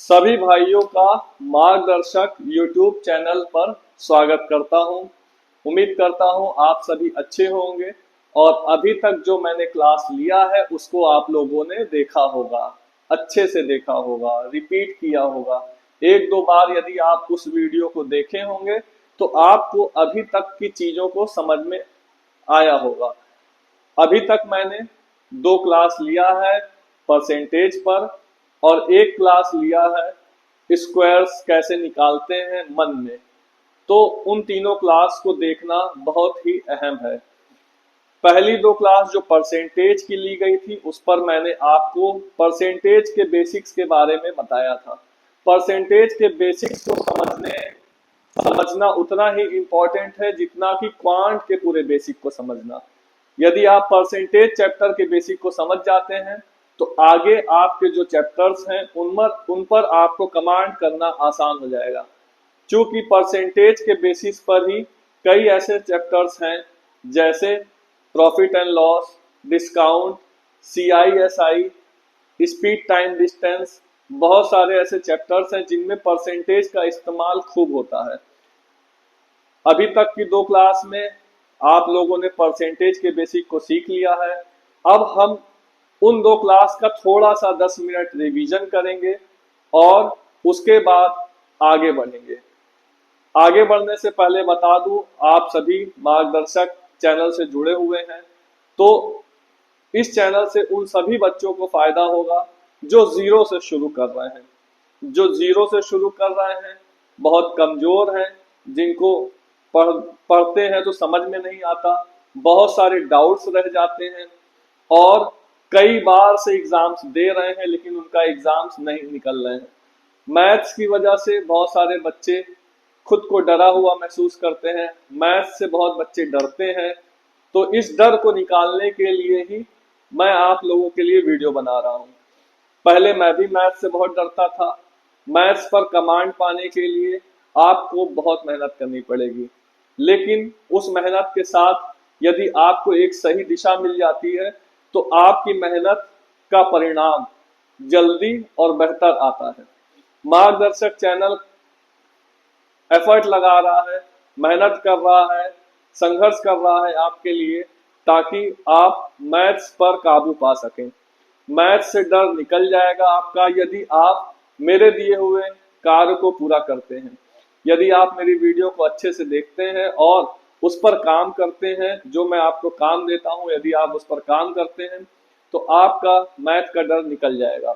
सभी भाइयों का मार्गदर्शक YouTube चैनल पर स्वागत करता हूं। उम्मीद करता हूं आप सभी अच्छे होंगे और अभी तक जो मैंने क्लास लिया है उसको आप लोगों ने देखा होगा, अच्छे से देखा होगा, रिपीट किया होगा। एक दो बार यदि आप उस वीडियो को देखे होंगे तो आपको अभी तक की चीजों को समझ में आया होगा। अभी तक मैंने दो क्लास लिया है परसेंटेज पर और एक क्लास लिया है स्क्वायर्स कैसे निकालते हैं मन में। तो उन तीनों क्लास को देखना बहुत ही अहम है। पहली दो क्लास जो परसेंटेज की ली गई थी उस पर मैंने आपको परसेंटेज के बेसिक्स के बारे में बताया था। परसेंटेज के बेसिक्स को समझना उतना ही इम्पोर्टेंट है जितना कि क्वांट के पूरे बेसिक को समझना। यदि आप परसेंटेज चैप्टर के बेसिक को समझ जाते हैं तो आगे आपके जो चैप्टर्स हैं उन पर आपको कमांड करना आसान हो जाएगा। क्योंकि परसेंटेज के बेसिस पर ही कई ऐसे चैप्टर्स हैं जैसे profit and loss, discount, CISI, speed time distance. बहुत सारे ऐसे चैप्टर्स हैं जिनमें परसेंटेज का इस्तेमाल खूब होता है। अभी तक की दो क्लास में आप लोगों ने परसेंटेज के बेसिक को सीख लिया है। अब हम उन दो क्लास का थोड़ा सा 10 मिनट रिवीजन करेंगे और उसके बाद आगे बढ़ेंगे। आगे बढ़ने से पहले बता दूं, आप सभी मार्गदर्शक चैनल से जुड़े हुए हैं तो इस चैनल से उन सभी बच्चों को फायदा होगा जो जीरो से शुरू कर रहे हैं। जो जीरो से शुरू कर रहे हैं, बहुत कमजोर हैं, जिनको पढ़ते हैं तो समझ में नहीं आता, बहुत सारे डाउट्स रह जाते हैं और कई बार से एग्जाम्स दे रहे हैं लेकिन उनका एग्जाम्स नहीं निकल रहे हैं। मैथ्स की वजह से बहुत सारे बच्चे खुद को डरा हुआ महसूस करते हैं, मैथ्स से बहुत बच्चे डरते हैं। तो इस डर को निकालने के लिए ही मैं आप लोगों के लिए वीडियो बना रहा हूँ। पहले मैं भी मैथ्स से बहुत डरता था। मैथ्स पर कमांड पाने के लिए आपको बहुत मेहनत करनी पड़ेगी, लेकिन उस मेहनत के साथ यदि आपको एक सही दिशा मिल जाती है तो आपकी मेहनत का परिणाम जल्दी और बेहतर आता है। मार्गदर्शक चैनल एफर्ट लगा रहा है, मेहनत कर रहा है, संघर्ष कर रहा है आपके लिए, ताकि आप मैथ्स पर काबू पा सकें। मैथ्स से डर निकल जाएगा आपका यदि आप मेरे दिए हुए कार्य को पूरा करते हैं। यदि आप मेरी वीडियो को अच्छे से देखते हैं और उस पर काम करते हैं, जो मैं आपको काम देता हूं, यदि आप उस पर काम करते हैं तो आपका मैथ का डर निकल जाएगा।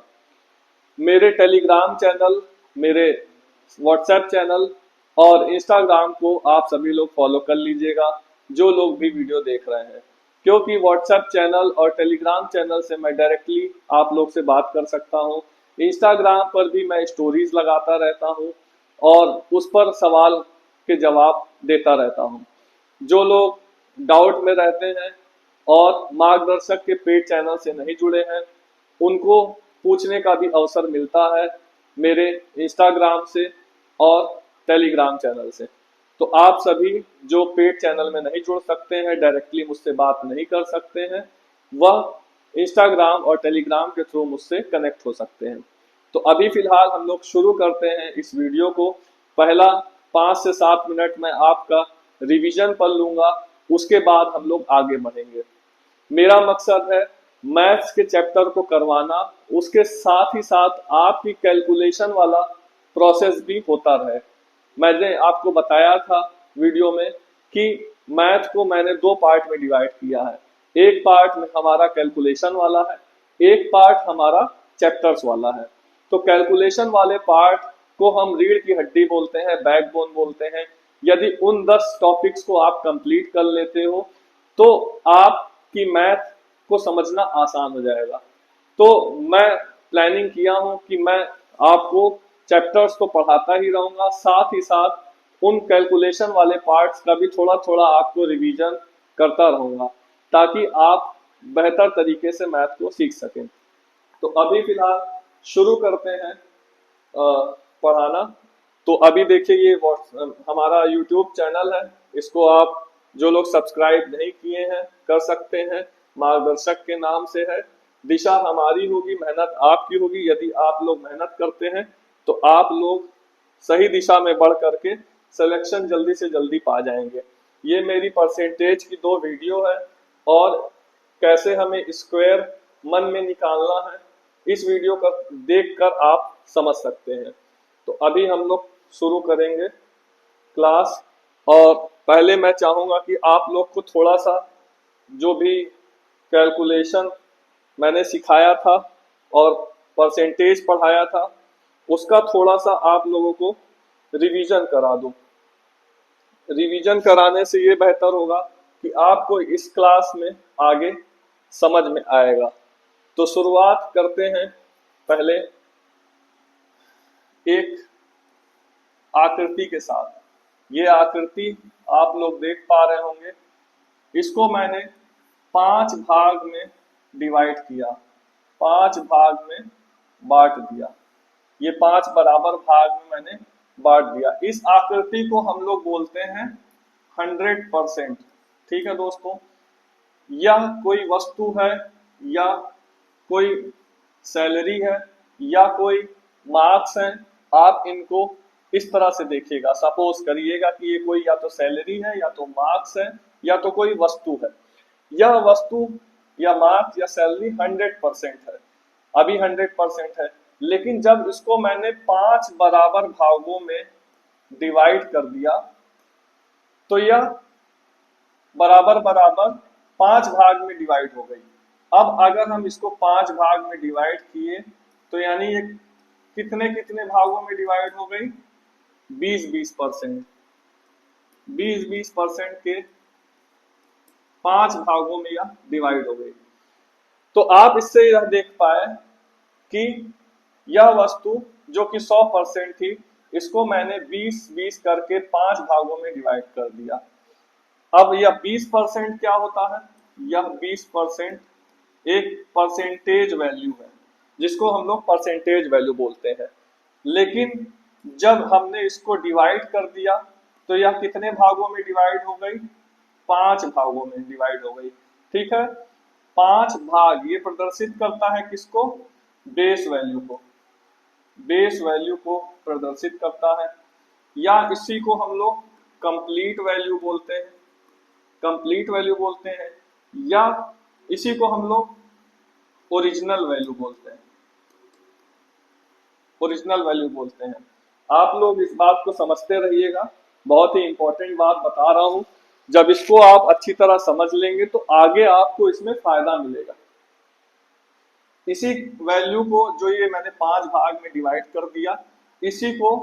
मेरे टेलीग्राम चैनल, मेरे व्हाट्सएप चैनल और इंस्टाग्राम को आप सभी लोग फॉलो कर लीजिएगा, जो लोग भी वीडियो देख रहे हैं। क्योंकि व्हाट्सएप चैनल और टेलीग्राम चैनल से मैं डायरेक्टली आप लोग से बात कर सकता हूँ। इंस्टाग्राम पर भी मैं स्टोरीज लगाता रहता हूँ और उस पर सवाल के जवाब देता रहता हूँ। जो लोग डाउट में रहते हैं और मार्गदर्शक के पेड चैनल से नहीं जुड़े हैं, उनको पूछने का भी अवसर मिलता है मेरे इंस्टाग्राम से और टेलीग्राम चैनल से। तो आप सभी जो पेड चैनल में नहीं जुड़ सकते हैं, डायरेक्टली मुझसे बात नहीं कर सकते हैं, वह इंस्टाग्राम और टेलीग्राम के थ्रू मुझसे कनेक्ट हो सकते हैं। तो अभी फिलहाल हम लोग शुरू करते हैं इस वीडियो को। पहला 5 से 7 मिनट में आपका रिवीजन पढ़ लूंगा, उसके बाद हम लोग आगे बढ़ेंगे। मेरा मकसद है मैथ्स के चैप्टर को करवाना, उसके साथ ही साथ आपकी कैलकुलेशन वाला प्रोसेस भी होता रहे। मैंने आपको बताया था वीडियो में कि मैथ को मैंने दो पार्ट में डिवाइड किया है। एक पार्ट में हमारा कैलकुलेशन वाला है, एक पार्ट हमारा चैप्टर्स वाला है। तो कैलकुलेशन वाले पार्ट को हम रीढ़ की हड्डी बोलते हैं, बैकबोन बोलते हैं। यदि उन 10 टॉपिक्स को आप कंप्लीट कर लेते हो तो आपकी मैथ को समझना आसान हो जाएगा। तो मैं प्लानिंग किया हूं कि मैं आपको चैप्टर्स को पढ़ाता ही रहूंगा, साथ ही साथ उन कैलकुलेशन वाले पार्ट्स का भी थोड़ा थोड़ा आपको रिवीजन करता रहूंगा, ताकि आप बेहतर तरीके से मैथ को सीख सकें। तो अभी फिलहाल शुरू करते हैं पढ़ाना। तो अभी देखिए, ये हमारा यूट्यूब चैनल है, इसको आप जो लोग सब्सक्राइब नहीं किए हैं कर सकते हैं। मार्गदर्शक के नाम से है। दिशा हमारी होगी, मेहनत आपकी होगी। यदि आप लोग मेहनत करते हैं तो आप लोग सही दिशा में बढ़ करके सिलेक्शन जल्दी से जल्दी पा जाएंगे। ये मेरी परसेंटेज की 2 वीडियो है और कैसे हमें स्क्वायर मन में निकालना है इस वीडियो का देखकर आप समझ सकते हैं। तो अभी हम लोग शुरू करेंगे क्लास, और पहले मैं चाहूंगा कि आप लोग को थोड़ा सा जो भी कैलकुलेशन मैंने सिखाया था और परसेंटेज पढ़ाया था उसका थोड़ा सा आप लोगों को रिवीजन करा दूं। रिवीजन कराने से ये बेहतर होगा कि आपको इस क्लास में आगे समझ में आएगा। तो शुरुआत करते हैं पहले एक आकृति के साथ। ये आकृति आप लोग देख पा रहे होंगे, इसको मैंने 5 भाग में डिवाइड किया, 5 भाग में बांट दिया। ये 5 बराबर भाग में मैंने बांट दिया। इस आकृति को हम लोग बोलते हैं 100%। ठीक है दोस्तों, यह कोई वस्तु है या कोई सैलरी है या कोई मार्क्स है, आप इनको इस तरह से देखिएगा। सपोज करिएगा कि ये कोई या तो सैलरी है या तो मार्क्स है या तो कोई वस्तु है। यह वस्तु या मार्क्स या सैलरी 100% है, अभी 100% है, लेकिन जब इसको मैंने 5 बराबर भागों में डिवाइड कर दिया तो यह बराबर बराबर 5 भाग में डिवाइड हो गई। अब अगर हम इसको 5 भाग में डिवाइड किए तो यानी ये कितने कितने भागों में डिवाइड हो गई? 20-20%। 20-20% के 5 भागों में यह डिवाइड हो गई। तो आप इससे यह देख पाए कि यह वस्तु जो कि 100% थी, इसको मैंने 20-20 करके 5 भागों में डिवाइड कर दिया। अब यह 20% क्या होता है? यह 20% एक परसेंटेज वैल्यू है जिसको हम लोग परसेंटेज वैल्यू बोलते हैं। लेकिन जब हमने इसको डिवाइड कर दिया तो यह कितने भागों में डिवाइड हो गई? 5 भागों में डिवाइड हो गई। ठीक है, 5 भाग ये प्रदर्शित करता है किसको? बेस वैल्यू को। बेस वैल्यू को प्रदर्शित करता है, या इसी को हम लोग कंप्लीट वैल्यू बोलते हैं, कंप्लीट वैल्यू बोलते हैं, या इसी को हम लोग ओरिजिनल वैल्यू बोलते हैं, ओरिजिनल वैल्यू बोलते हैं। आप लोग इस बात को समझते रहिएगा, बहुत ही इंपॉर्टेंट बात बता रहा हूं। जब इसको आप अच्छी तरह समझ लेंगे तो आगे आपको इसमें फायदा मिलेगा। इसी वैल्यू को जो ये मैंने 5 भाग में डिवाइड कर दिया, इसी को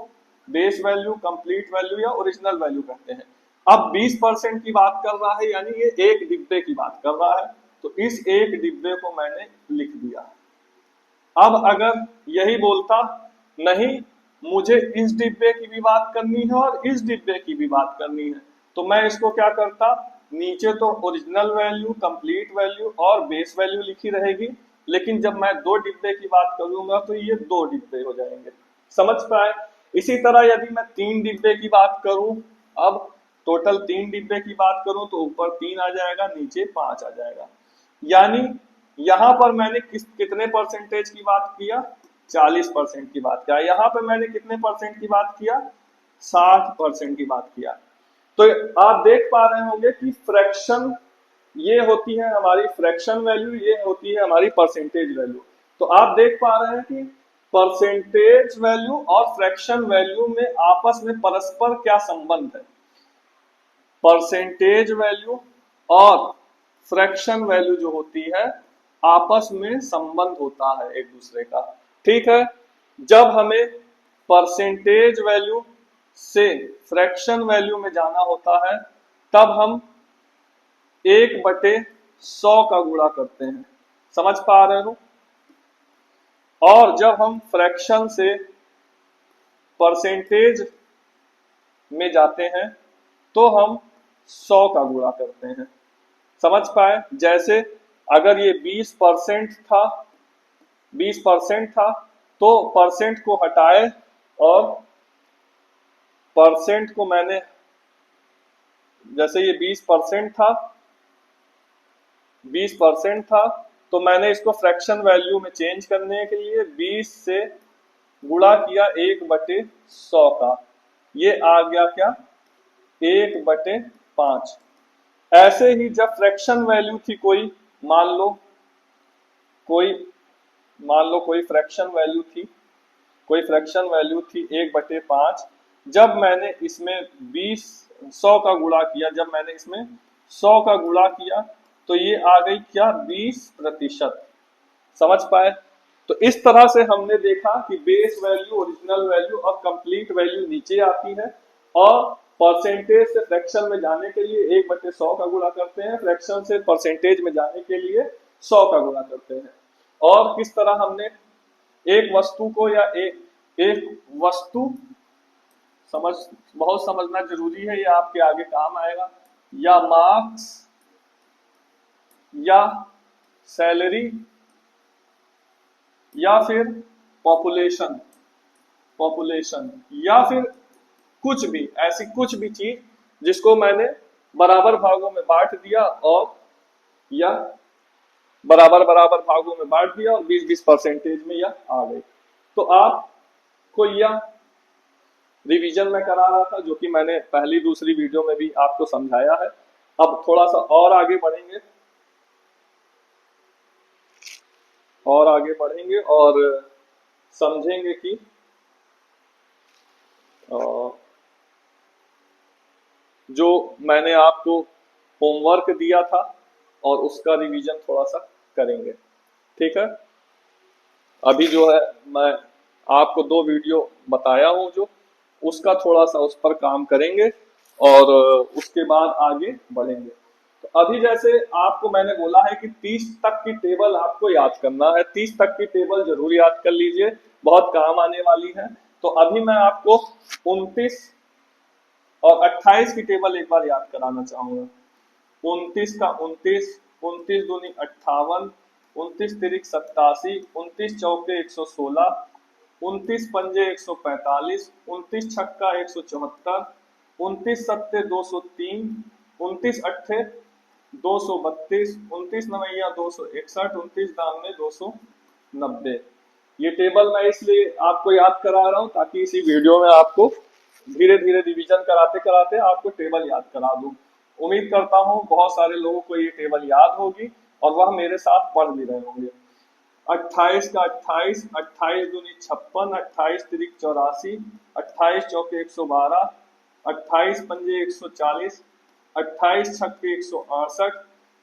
बेस वैल्यू, कंप्लीट वैल्यू या ओरिजिनल वैल्यू कहते हैं। अब 20% की बात कर रहा है, यानी ये एक डिब्बे की बात कर रहा है, तो इस एक डिब्बे को मैंने लिख दिया। अब अगर यही बोलता नहीं मुझे इस डिब्बे की भी बात करनी है और इस डिब्बे की भी बात करनी है, तो मैं इसको क्या करता, नीचे तो ओरिजिनल वैल्यू, कंप्लीट वैल्यू और बेस वैल्यू लिखी रहेगी, लेकिन जब मैं 2 डिब्बे की बात करूंगा तो ये 2 डिब्बे हो जाएंगे। समझ पाए? इसी तरह यदि मैं 3 डिब्बे की बात करूं, अब टोटल 3 डिब्बे की बात करूं तो ऊपर 3 आ जाएगा, नीचे 5 आ जाएगा। यानी यहां पर मैंने कितने परसेंटेज की बात किया? 40% की बात किया। यहाँ पे मैंने कितने परसेंट की बात किया? 60% की बात किया। तो आप देख पा रहे होंगे कि फ्रैक्शन ये होती है हमारी फ्रैक्शन वैल्यू, ये होती है हमारी परसेंटेज वैल्यू। तो आप देख पा रहे हैं कि परसेंटेज वैल्यू और फ्रैक्शन वैल्यू में आपस में परस्पर क्या संबंध है। परसेंटेज वैल्यू और फ्रैक्शन वैल्यू जो होती है आपस में संबंध होता है एक दूसरे का। ठीक है, जब हमें परसेंटेज वैल्यू से फ्रैक्शन वैल्यू में जाना होता है तब हम 1/100 का गुणा करते हैं। समझ पा रहे हो? और जब हम फ्रैक्शन से परसेंटेज में जाते हैं तो हम 100 का गुणा करते हैं। समझ पाए? जैसे अगर ये 20% था तो परसेंट को हटाए और परसेंट को मैंने, जैसे ये 20% था तो मैंने इसको फ्रैक्शन वैल्यू में चेंज करने के लिए 20 से गुणा किया 1/100 का, ये आ गया क्या 1/5। ऐसे ही जब फ्रैक्शन वैल्यू थी कोई, मान लो कोई मान लो कोई फ्रैक्शन वैल्यू थी, कोई फ्रैक्शन वैल्यू थी 1/5, जब मैंने इसमें 100 का गुणा किया, जब मैंने इसमें 100 का गुणा किया तो ये आ गई क्या 20%। समझ पाए? तो इस तरह से हमने देखा कि बेस वैल्यू, ओरिजिनल वैल्यू और कंप्लीट वैल्यू नीचे आती है, और परसेंटेज से फ्रैक्शन में जाने के लिए 1/100 का गुणा करते हैं, फ्रैक्शन से परसेंटेज में जाने के लिए 100 का गुणा करते हैं। और किस तरह हमने एक वस्तु को या एक वस्तु, समझ बहुत समझना जरूरी है, ये आपके आगे काम आएगा, या मार्क्स या सैलरी या फिर पॉपुलेशन पॉपुलेशन या फिर कुछ भी, ऐसी कुछ भी चीज जिसको मैंने बराबर भागों में बांट दिया, और या बराबर बराबर भागों में बांट दिया और 20-20 परसेंटेज में यह आ गई। तो आपको यह रिवीजन में करा रहा था, जो कि मैंने पहली दूसरी वीडियो में भी आपको समझाया है। अब थोड़ा सा और आगे बढ़ेंगे और समझेंगे कि जो मैंने आपको होमवर्क दिया था और उसका रिवीजन थोड़ा सा करेंगे। ठीक है, अभी जो है मैं आपको 2 वीडियो बताया हूं, जो उसका थोड़ा सा उस पर काम करेंगे और उसके बाद आगे बढ़ेंगे। तो अभी जैसे आपको मैंने बोला है कि 30 तक की टेबल आपको याद करना है, 30 तक की टेबल जरूर याद कर लीजिए, बहुत काम आने वाली है। तो अभी मैं आपको 29 और 28 की टेबल एक बार याद कराना चाहूंगा। 29 का 29, 29 दूनी 58, 29 तिरिक 87, 29 चौके 116, 29 पंजे 145, 29 छक्का 174, 29 सत्ते 203, 29 अट्ठे 232, 29 नवैया 261, 29 दामने 290। ये टेबल मैं इसलिए आपको याद करा रहा हूं ताकि इसी वीडियो में आपको धीरे धीरे रिवीजन कराते कराते आपको टेबल याद करा दूं। उम्मीद करता हूं बहुत सारे लोगों को ये टेबल याद होगी और वह मेरे साथ पढ़ भी रहे होंगे। 28 का 28, 28 दूनी 56, 28 तिरिक 84, 28 चौके 112, 28 पंजे 140, 28 छक्के 168,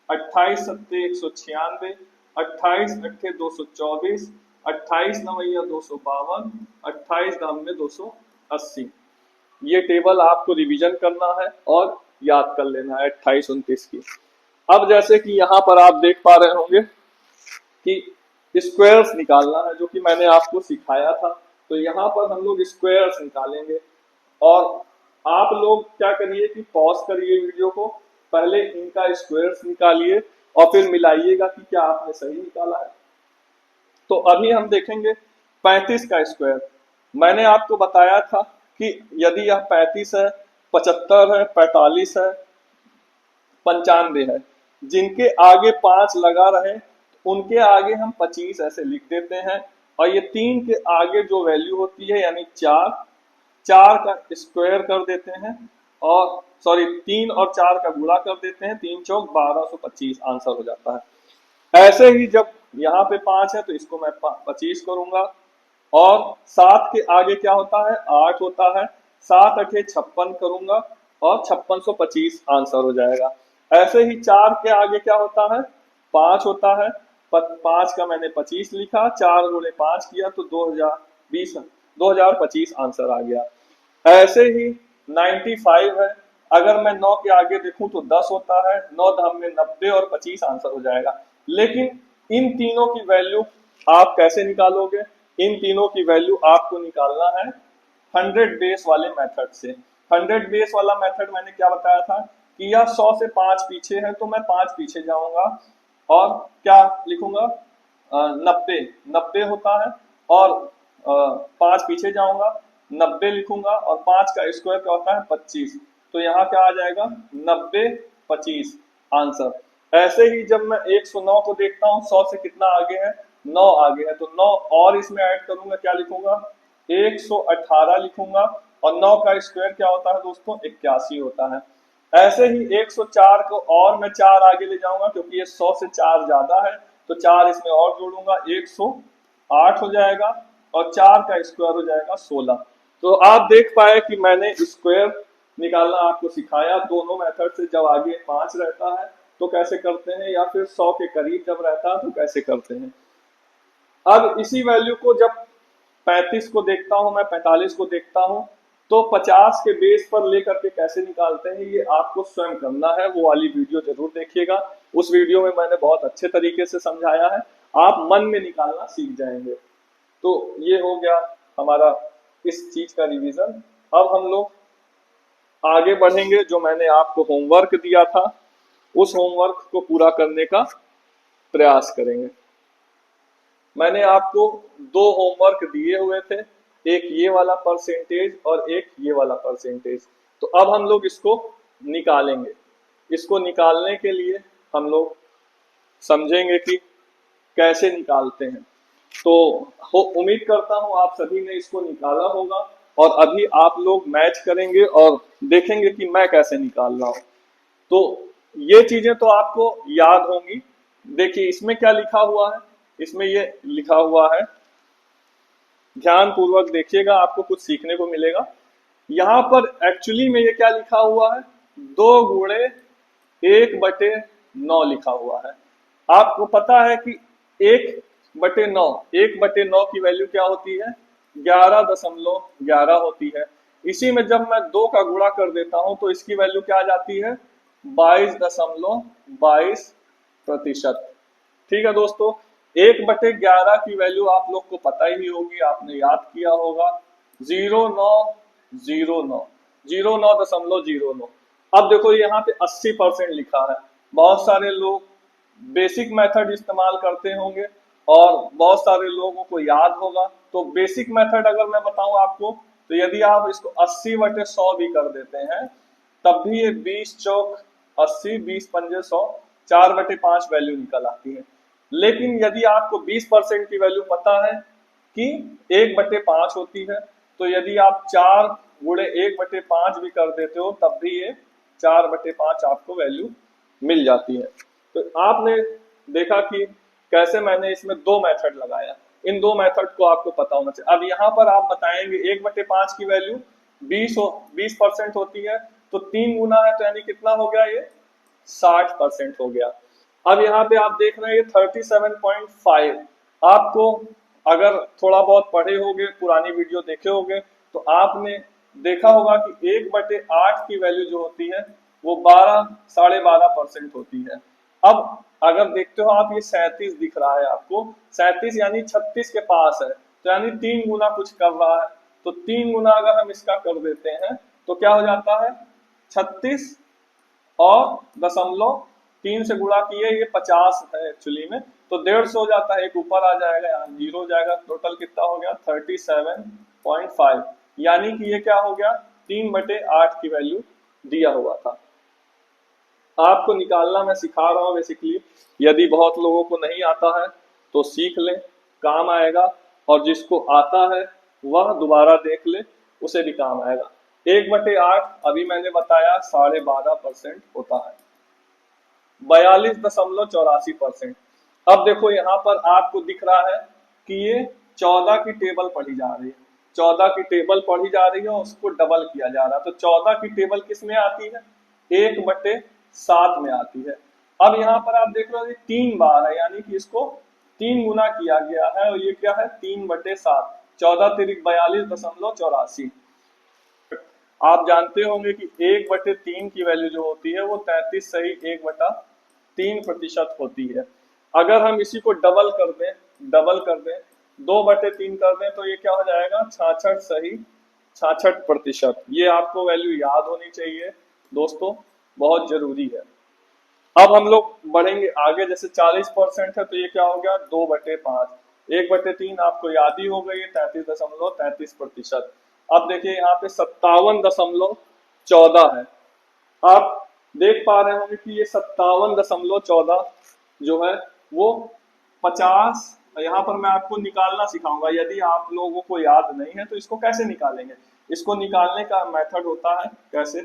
28 सत्ते 196, 28 अट्ठे 224, 28 नवैया 252, 28 दाम में 280। ये टेबल आपको रिवीजन करना है और याद कर लेना है 28-29 की। अब जैसे कि यहाँ पर आप देख पा रहे होंगे कि स्क्वायर्स निकालना है, जो कि मैंने आपको सिखाया था। तो यहाँ पर हम लोग स्क्वायर्स निकालेंगे, और आप लोग क्या करिए कि पॉज करिए वीडियो को, पहले इनका स्क्वायर्स निकालिए और फिर मिलाइएगा कि क्या आपने सही निकाला है। तो अभी हम देखेंगे 35 का स्क्वायर। मैंने आपको बताया था कि यदि यह 35 है, 75 है, 45 है, 95 है, जिनके आगे 5 लगा रहे उनके आगे हम 25 ऐसे लिख देते हैं, और ये 3 के आगे जो वैल्यू होती है यानी 4 का स्क्वायर कर देते हैं, और सॉरी 3 और 4 का गुणा कर देते हैं, 3 चौक 1225 आंसर हो जाता है। ऐसे ही जब यहाँ पे 5 है तो इसको मैं 25 करूंगा, और 7 के आगे क्या होता है 8 होता है, 7 अठे 56 करूंगा और 5625 आंसर हो जाएगा। ऐसे ही 4 के आगे क्या होता है 5 होता है, 5 का मैंने 25 लिखा, 4 गुणे 5 किया तो 2025 आंसर आ गया। ऐसे ही 95 है, अगर मैं 9 के आगे देखूं तो 10 होता है, 9 धाम में 90 और 25 आंसर हो जाएगा। लेकिन इन तीनों की वैल्यू आप कैसे निकालोगे? इन तीनों की वैल्यू आपको निकालना है 100 बेस वाले मेथड से। 100 बेस वाला मेथड मैंने क्या बताया था कि यह 100 से 5 पीछे है तो मैं 5 पीछे जाऊंगा और क्या लिखूंगा 90 होता है, और 5 पीछे जाऊंगा 90 लिखूंगा, और 5 का स्क्वायर क्या होता है 25। तो यहाँ क्या आ जाएगा 90-25 आंसर। ऐसे ही जब मैं 109 को देखता हूँ 100 से कितना आगे है 9 आगे है, तो 9 और इसमें ऐड करूंगा, क्या लिखूंगा 118 लिखूंगा, और 9 का स्क्वायर क्या होता है दोस्तों, 81 होता है। ऐसे ही 104 को और मैं 4 आगे ले जाऊंगा, क्योंकि ये 100 से 4 ज्यादा है, तो 4 इसमें और जोड़ूंगा, 108 हो जाएगा, और 4 का स्क्वायर हो जाएगा 16। तो आप देख पाए कि मैंने स्क्वायर निकालना आपको सिखाया दोनों मेथड से। जब आगे 5 रहता है तो कैसे करते हैं, या फिर 100 के करीब जब रहता है तो कैसे करते हैं। अब इसी वैल्यू को जब 35 को देखता हूं, मैं 45 को देखता हूं, तो 50 के बेस पर लेकर के कैसे निकालते हैं ये आपको स्वयं करना है। वो वाली वीडियो जरूर देखिएगा, उस वीडियो में मैंने बहुत अच्छे तरीके से समझाया है, आप मन में निकालना सीख जाएंगे। तो ये हो गया हमारा इस चीज का रिवीजन। अब हम लोग आगे बढ़ेंगे। जो मैंने आपको होमवर्क दिया था उस होमवर्क को पूरा करने का प्रयास करेंगे। मैंने आपको 2 होमवर्क दिए हुए थे, एक ये वाला परसेंटेज और एक ये वाला परसेंटेज। तो अब हम लोग इसको निकालेंगे। इसको निकालने के लिए हम लोग समझेंगे कि कैसे निकालते हैं। तो उम्मीद करता हूं आप सभी ने इसको निकाला होगा, और अभी आप लोग मैच करेंगे और देखेंगे कि मैं कैसे निकाल रहा हूं। तो ये चीजें तो आपको याद होंगी। देखिए इसमें क्या लिखा हुआ है, इसमें ये लिखा हुआ है, ध्यान पूर्वक देखिएगा, आपको कुछ सीखने को मिलेगा। यहां पर एक्चुअली में ये क्या लिखा हुआ है, 2 × 1/9 लिखा हुआ है। आपको पता है कि 1/9, 1/9 की वैल्यू क्या होती है, 11.11 होती है। इसी में जब मैं 2 का गुणा कर देता हूं तो इसकी वैल्यू क्या आ जाती है, 22.22%। ठीक है दोस्तों, 1/11 की वैल्यू आप लोग को पता ही होगी, आपने याद किया होगा, 0909, 09.09। अब देखो यहाँ पे 80% लिखा है। बहुत सारे लोग बेसिक मेथड इस्तेमाल करते होंगे और बहुत सारे लोगों को याद होगा। तो बेसिक मेथड अगर मैं बताऊं आपको, तो यदि आप इसको 80/100 भी कर देते हैं तब भी ये 20 चौक 80, 20 पंजे 100, 4/5 वैल्यू निकल आती है। लेकिन यदि आपको 20% की वैल्यू पता है कि 1/5 होती है, तो यदि आप 4 × 1/5 भी कर देते हो तब भी ये 4/5 आपको वैल्यू मिल जाती है। तो आपने देखा कि कैसे मैंने इसमें 2 मेथड लगाया। इन 2 मेथड को आपको पता होना चाहिए। अब यहाँ पर आप बताएंगे 1/5 की वैल्यू 20% होती है, तो 3 गुना है, तो यानी कितना हो गया, ये 60% हो गया। अब यहाँ पे आप देख रहे हैं 37.5। आपको अगर थोड़ा बहुत पढ़े होंगे, पुरानी वीडियो देखे होंगे, तो आपने देखा होगा कि 1/8 की वैल्यू जो होती है वो 12.5% होती है। अब अगर देखते हो आप, ये 37 दिख रहा है आपको, 37 यानी 36 के पास है, तो यानी 3 गुना कुछ कर रहा है। तो 3 गुना अगर हम इसका कर देते हैं तो क्या हो जाता है, 36 और 0.3 से गुणा किए, ये 50 है एक्चुअली में, तो 150 हो जाता है, एक ऊपर आ जाएगा, यहाँ 0 हो जाएगा। टोटल कितना हो गया, 37.5। यानी कि ये क्या हो गया, 3/8 की वैल्यू दिया हुआ था। आपको निकालना मैं सिखा रहा हूँ बेसिकली। यदि बहुत लोगों को नहीं आता है तो सीख लें, काम आएगा, और जिसको आता है वह दोबारा देख ले, उसे भी काम आएगा। 1/8 अभी मैंने बताया 12.5% होता है, 42.84%। अब देखो यहाँ पर आपको दिख रहा है कि ये 14 की टेबल पढ़ी जा रही है, 14 की टेबल पढ़ी जा रही है और उसको डबल किया जा रहा है। तो 14 की टेबल किस में आती है, 1/7 में आती है। अब यहाँ पर आप देख रहे हो 3 बार है, यानी कि इसको 3 गुना किया गया है, और ये क्या है, 3/7, 14 तिरिक 42.84। आप जानते होंगे कि 1/3 की वैल्यू जो होती है वो 33 सही 1/3% होती है। अगर हम इसी को डबल कर दें 2/3 कर दें, तो ये क्या हो जाएगा, 66 सही 66%। ये आपको वैल्यू याद होनी चाहिए दोस्तों, बहुत जरूरी है। अब हम लोग बढ़ेंगे आगे, जैसे 40% है तो ये क्या हो गया, 2/5। 1/3 आपको याद ही हो गई, 33.33%। अब देखिए यहाँ पे 57.14 है। आप देख पा रहे होंगे कि ये 57.14 जो है वो 50 यहाँ पर मैं आपको निकालना सिखाऊंगा। यदि आप लोगों को याद नहीं है तो इसको कैसे निकालेंगे। इसको निकालने का मेथड होता है कैसे,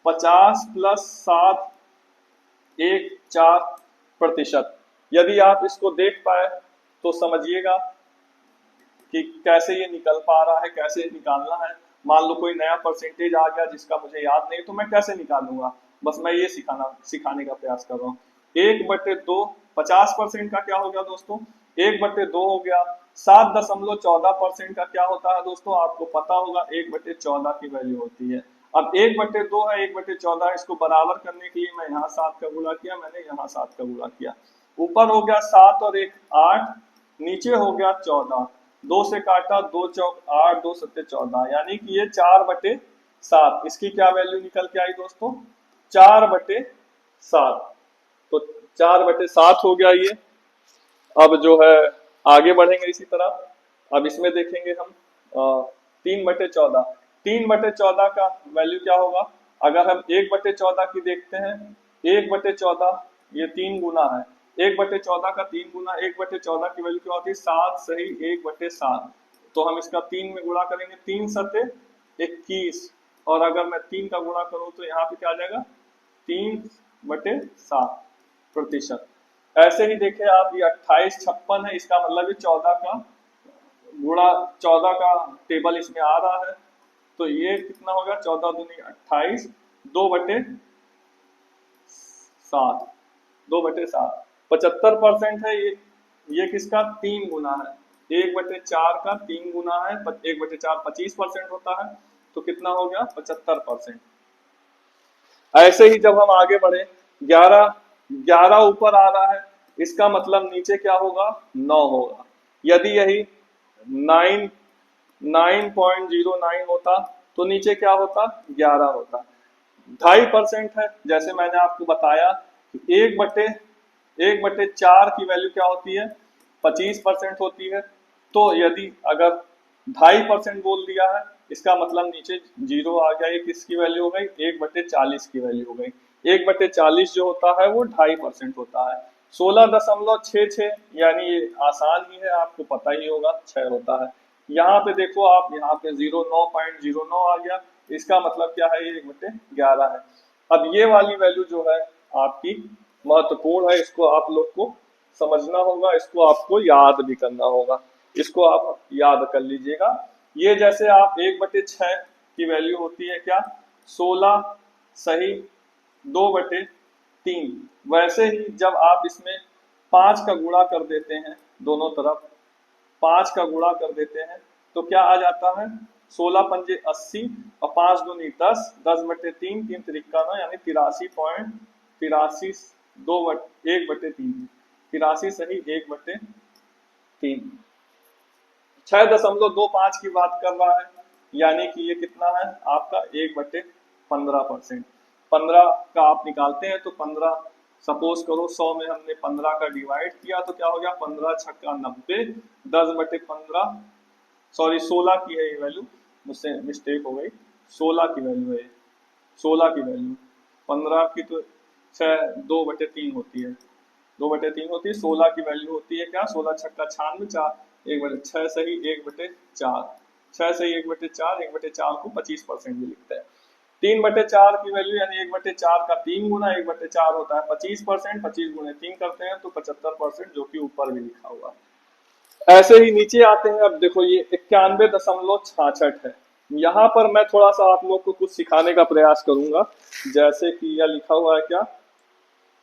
50 + 7 = 4%। यदि आप इसको देख पाए तो समझिएगा कि कैसे ये निकल पा रहा है, कैसे निकालना है। मान लो कोई नया परसेंटेज आ गया जिसका मुझे याद नहीं, तो मैं कैसे निकालूंगा, बस मैं ये सिखाने का प्रयास कर रहा हूँ। 1/2 50% का क्या हो गया दोस्तों, 1/2 हो गया। 7.14% का क्या होता है दोस्तों, आपको पता होगा 1/14 की वैल्यू होती है। अब 1/2 है, 1/14, इसको बराबर करने के लिए मैं यहाँ 7 का गुणा किया, मैंने यहाँ 7 का गुणा किया। ऊपर हो गया 7 और 1 8, नीचे हो गया 14, 2 से काटा, 2 चौक 8, 2 सत्ते 14, यानी कि ये 4/7। इसकी क्या वैल्यू निकल के आई दोस्तों, 4/7। तो 4/7 हो गया ये। अब जो है आगे बढ़ेंगे इसी तरह। अब इसमें देखेंगे हम 3/14। 3/14 का वैल्यू क्या होगा, अगर हम 1/14 की देखते हैं, 1/14 ये 3 गुना है, 1/14 का 3 गुना, 1/14 की वैल्यू क्या होती है, 7 सही 1/7। तो हम इसका 3 में गुणा करेंगे, 3 सत्ते 21, और अगर मैं 3 का गुणा करूं तो यहाँ पे क्या आ जाएगा, 3/7%। ऐसे ही देखें आप, ये 2856 है, इसका मतलब ये 14 का गुणा, 14 का टेबल इसमें आ रहा है। तो ये कितना होगा, 14 दूनी 28, 2/7, 2/7 75% है ये किसका, 3 गुना है। 1/4 का 3 गुना है, 1/4 25% होता है, तो कितना हो गया, 75%। ऐसे ही जब हम आगे बढ़े, 11 11 ऊपर आ रहा है, इसका मतलब नीचे क्या होगा, 9 होगा। यदि यही 9 9.09 होता तो नीचे क्या होता, 11 होता। 2.5% है, जैसे मैंने आपको बताया कि 1/4 की वैल्यू क्या होती है, 25% होती है। तो यदि अगर 2.5% बोल दिया है, इसका मतलब नीचे 0 आ गया। ये किसकी वैल्यू हो गई, 1/40 की वैल्यू हो गई। 1/40 जो होता है वो 2.5% होता है। 16.66, यानी ये आसान ही है, आपको पता ही होगा 6 होता है। यहाँ पे देखो आप, यहाँ पे 09.09 आ गया, इसका मतलब क्या है, ये 1/11 है। अब ये वाली वैल्यू जो है आपकी महत्वपूर्ण है, इसको आप लोग को समझना होगा, इसको आपको याद भी करना होगा। इसको आप याद कर लीजिएगा। ये जैसे आप 1/6 की वैल्यू होती है क्या, 16 सही 2/3, वैसे ही जब आप इसमें 5 का गुणा कर देते हैं, दोनों तरफ 5 का गुणा कर देते हैं, तो क्या आ जाता है, 16 पंजे 80 और 5 दूनी 10, 10/3, 3 तिरिक्का 9, यानी 83.83, 1/3, 83 सही 1/3। 6.25 की बात कर रहा है, यानी कि ये कितना है आपका, 1/15%। 15 का आप निकालते हैं तो 15, सपोज करो 100 में हमने 15 का डिवाइड किया तो क्या हो गया, 15 छक्का 90, 10/15, सॉरी 16 की है ये वैल्यू, मुझसे मिस्टेक हो गई, 16 की वैल्यू है, 16 की वैल्यू, 15 की तो 6 2/3 होती है, 2/3 होती है, 16 की वैल्यू होती है क्या, 16 छक्का 96, 4 1/6 सही 1/4, 6 सही 1/4, 1/4 को 25% भी लिखते हैं। 3/4 की वैल्यू यानी 1/4 का 3 गुना, 1/4 होता है 25%, 25 गुणे 3 करते हैं तो 75%, जो कि ऊपर भी लिखा हुआ है। ऐसे ही नीचे आते हैं। अब देखो ये 91.66 है। यहाँ पर मैं थोड़ा सा आप लोग को कुछ सिखाने का प्रयास करूंगा, जैसे कि यह लिखा हुआ है क्या,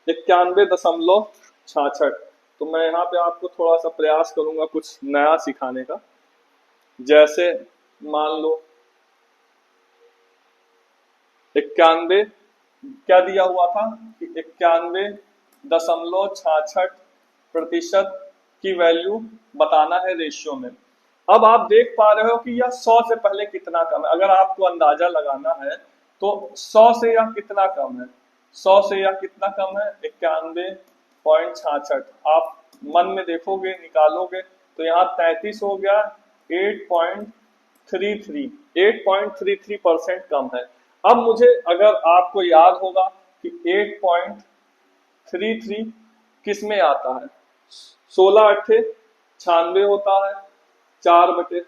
91.66। तो मैं यहाँ पे आपको थोड़ा सा प्रयास करूंगा कुछ नया सिखाने का। जैसे मान लो 91, क्या दिया हुआ था कि 91.66% की वैल्यू बताना है रेशियो में। अब आप देख पा रहे हो कि यह 100 से पहले कितना कम है। अगर आपको अंदाजा लगाना है तो 100 से यह कितना कम है, 100 से यह कितना कम है, 91.66। आप मन में देखोगे, निकालोगे तो यहाँ 33 हो गया, 8.33, 8.33% कम है। अब मुझे, अगर आपको याद होगा कि 8.33 किस में आता है, 16 अट्ठे 96 होता है 4 बटे,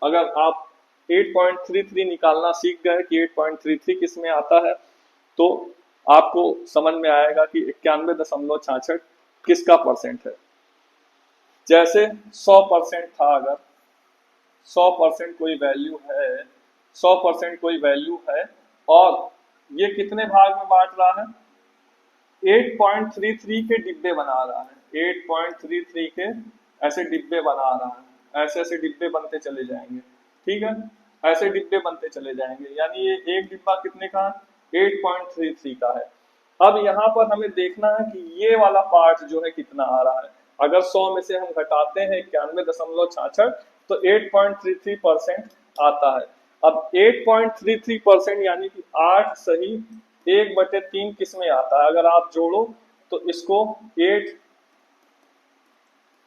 अगर आप 8.33 निकालना सीख गए कि 8.33 किस में आता है, तो आपको समझ में आएगा कि 91.66 किसका परसेंट है। जैसे 100% था, अगर 100% कोई वैल्यू है, 100% कोई वैल्यू है और ये कितने भाग में बांट रहा है, 8.33 के डिब्बे बना रहा है, 8.33 के ऐसे डिब्बे बना रहा है, ऐसे ऐसे डिब्बे बनते चले जाएंगे, ठीक है, ऐसे डिब्बे बनते चले जाएंगे, यानी ये एक डिब्बा कितने का, 8.33 का है। अब यहाँ पर हमें देखना है कि ये वाला पार्ट जो है कितना आ रहा है। अगर 100 में से हम घटाते हैं 91.66 तो 8.33% आता है। अब 8.33% यानी कि 8 सही 1/3 किस में आता है, अगर आप जोड़ो तो इसको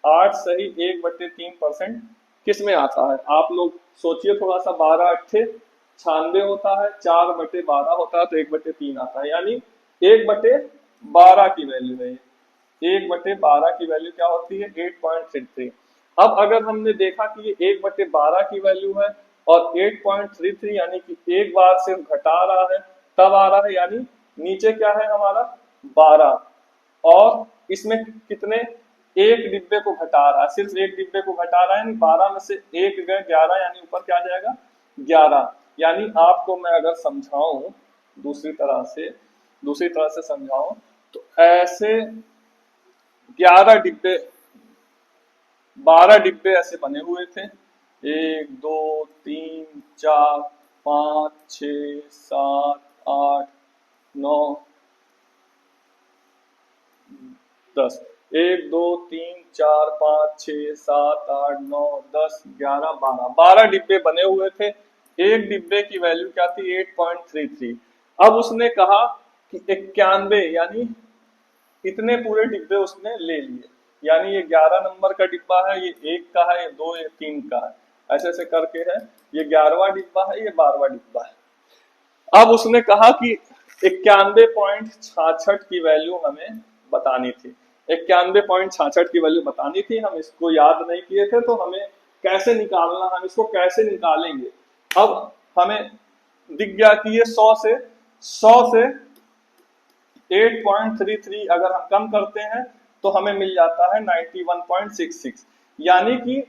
8 सही 1/3% किस में आता है, आप लोग सोचिए थोड़ा सा। 12 अट्ठे 96 होता है, 4/12 होता है, तो 1/3 आता है, यानी 1/12 की वैल्यू है। 1/12 की वैल्यू क्या होती है, 8.33। अब अगर हमने देखा कि ये 1/12 की वैल्यू है और 8.33 यानी कि एक बार से घटा रहा है तब आ रहा है, यानी नीचे क्या है हमारा 12 और इसमें कितने, एक डिब्बे को घटा रहा है, सिर्फ एक डिब्बे को घटा रहा है, यानी 12 में से एक गए 11, यानी ऊपर क्या जाएगा 11। यानी आपको मैं अगर समझाऊं दूसरी तरह से समझाऊं तो ऐसे 11 डिब्बे 12 डिब्बे ऐसे बने हुए थे, 1 2 3 4 5 6 7 8 9 10, 1 2 3 4 5 6 7 8 9 10 11 12 डिब्बे बने हुए थे। एक डिब्बे की वैल्यू क्या थी, 8.33। अब उसने कहा कि 91, यानी इतने पूरे डिब्बे उसने ले लिए, यानी ये 11 नंबर का डिब्बा है, ये 1 का है, ये 2, ये 3 का है, ऐसे ऐसे करके है, ये 11वां डिब्बा है, ये 12वां डिब्बा है। अब उसने कहा कि 91.66 की वैल्यू हमें बतानी थी, 91.66 की वैल्यू बतानी थी, हम इसको याद नहीं किए थे, तो हमें कैसे निकालना, हम इसको कैसे निकालेंगे। अब हमें दिख गया कि ये 100 से 8.33 अगर हम कम करते हैं तो हमें मिल जाता है 91.66, यानी कि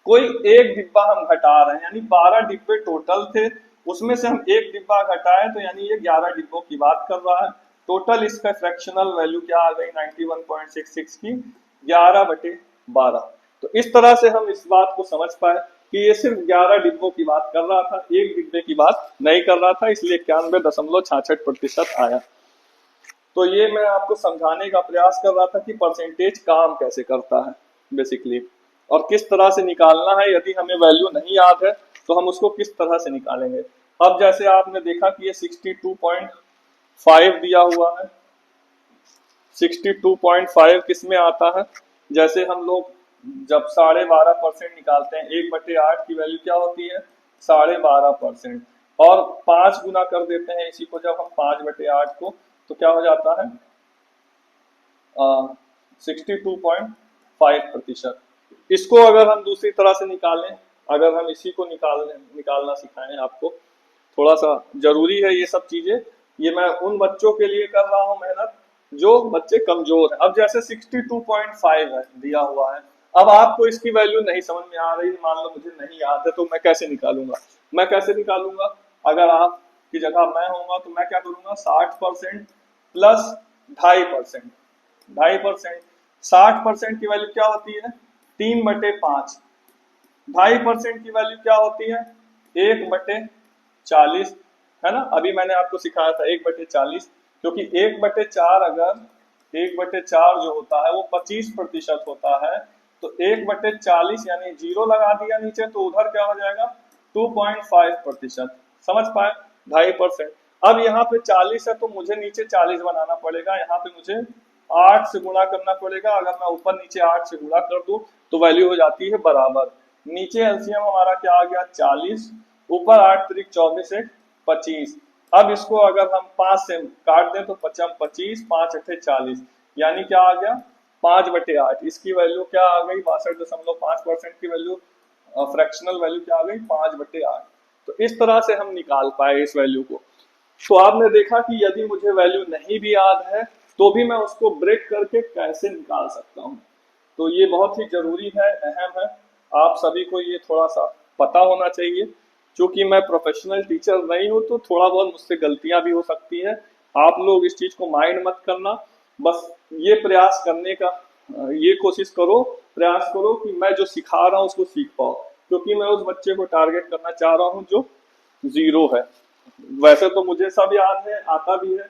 कोई एक डिब्बा हम घटा रहे हैं, यानी 12 डिब्बे टोटल थे, उसमें से हम एक डिब्बा घटाए, तो यानी ये 11 डिब्बों की बात कर रहा है। टोटल इसका फ्रैक्शनल वैल्यू क्या आ गई 91.66 की, 11/12। तो इस तरह से हम इस बात को समझ पाए कि ये सिर्फ 11 डिब्बों की बात कर रहा था, एक डिब्बे की बात नहीं कर रहा था, इसलिए 91.66% आया। तो ये मैं आपको समझाने का प्रयास कर रहा था कि परसेंटेज काम कैसे करता है बेसिकली, और किस तरह से निकालना है। यदि हमें वैल्यू नहीं याद है तो हम उसको किस तरह से निकालेंगे। अब जैसे आपने देखा कि ये 62.5 दिया हुआ है, 62.5 किस में आता है, जैसे हम लोग जब 12.5% निकालते हैं, 1/8 की वैल्यू क्या होती है 12.5%, और 5 गुना कर देते हैं इसी को, जब हम 5/8 को, तो क्या हो जाता है 62.5%। इसको अगर हम दूसरी तरह से निकालें, अगर हम इसी को निकालना सिखाएं आपको, थोड़ा सा जरूरी है ये सब चीजें, ये मैं उन बच्चों के लिए कर रहा हूँ मेहनत जो बच्चे कमजोर हैं। अब जैसे 62.5 है दिया हुआ है, अब आपको इसकी वैल्यू नहीं समझ में आ रही, मान लो मुझे नहीं याद है, तो मैं कैसे निकालूंगा, अगर आप की जगह मैं होऊंगा तो मैं क्या करूंगा, 60% प्लस 2.5%, 2.5%, 60% की वैल्यू क्या होती है 3/5, 2.5% की वैल्यू क्या होती है 1/40, है ना। अभी मैंने आपको सिखाया था 1/40, क्योंकि 1/4 अगर 1/4 जो होता है वो 25% होता है, तो 1/40 यानी 0 लगा दिया नीचे, तो उधर क्या हो जाएगा 2.5%, समझ पाए 2.5%। अब यहाँ पे 40 है तो मुझे नीचे 40 बनाना पड़ेगा, यहाँ पे मुझे 8 से गुणा करना पड़ेगा, अगर मैं ऊपर नीचे 8 से गुणा कर दूं तो वैल्यू हो जाती है बराबर, नीचे एलसीएम हमारा क्या आ गया 40, ऊपर 8 त्रिक 24 1 25। अब इसको अगर हम 5 से काट दें तो 25 5 अट्ठे 40, यानी क्या आ गया 5/8, इसकी वैल्यू क्या आ गई, 62.5% की वैल्यू, फ्रैक्शनल वैल्यू क्या आ गई, 5/8। तो इस तरह से हम निकाल पाए इस वैल्यू को। तो आपने देखा कि यदि मुझे वैल्यू नहीं भी याद है तो भी मैं उसको ब्रेक करके कैसे निकाल सकता हूँ। तो ये बहुत ही जरूरी है, अहम है, आप सभी को ये थोड़ा सा पता होना चाहिए। क्योंकि मैं प्रोफेशनल टीचर नहीं हूँ तो थोड़ा बहुत मुझसे गलतियां भी हो सकती है। आप लोग इस चीज को माइंड मत करना, बस ये प्रयास करने का ये कोशिश करो, प्रयास करो कि मैं जो सिखा रहा हूँ उसको सीख पाओ। क्योंकि मैं उस बच्चे को टारगेट करना चाह रहा हूँ जो 0 है। वैसे तो मुझे सब याद है, आता भी है,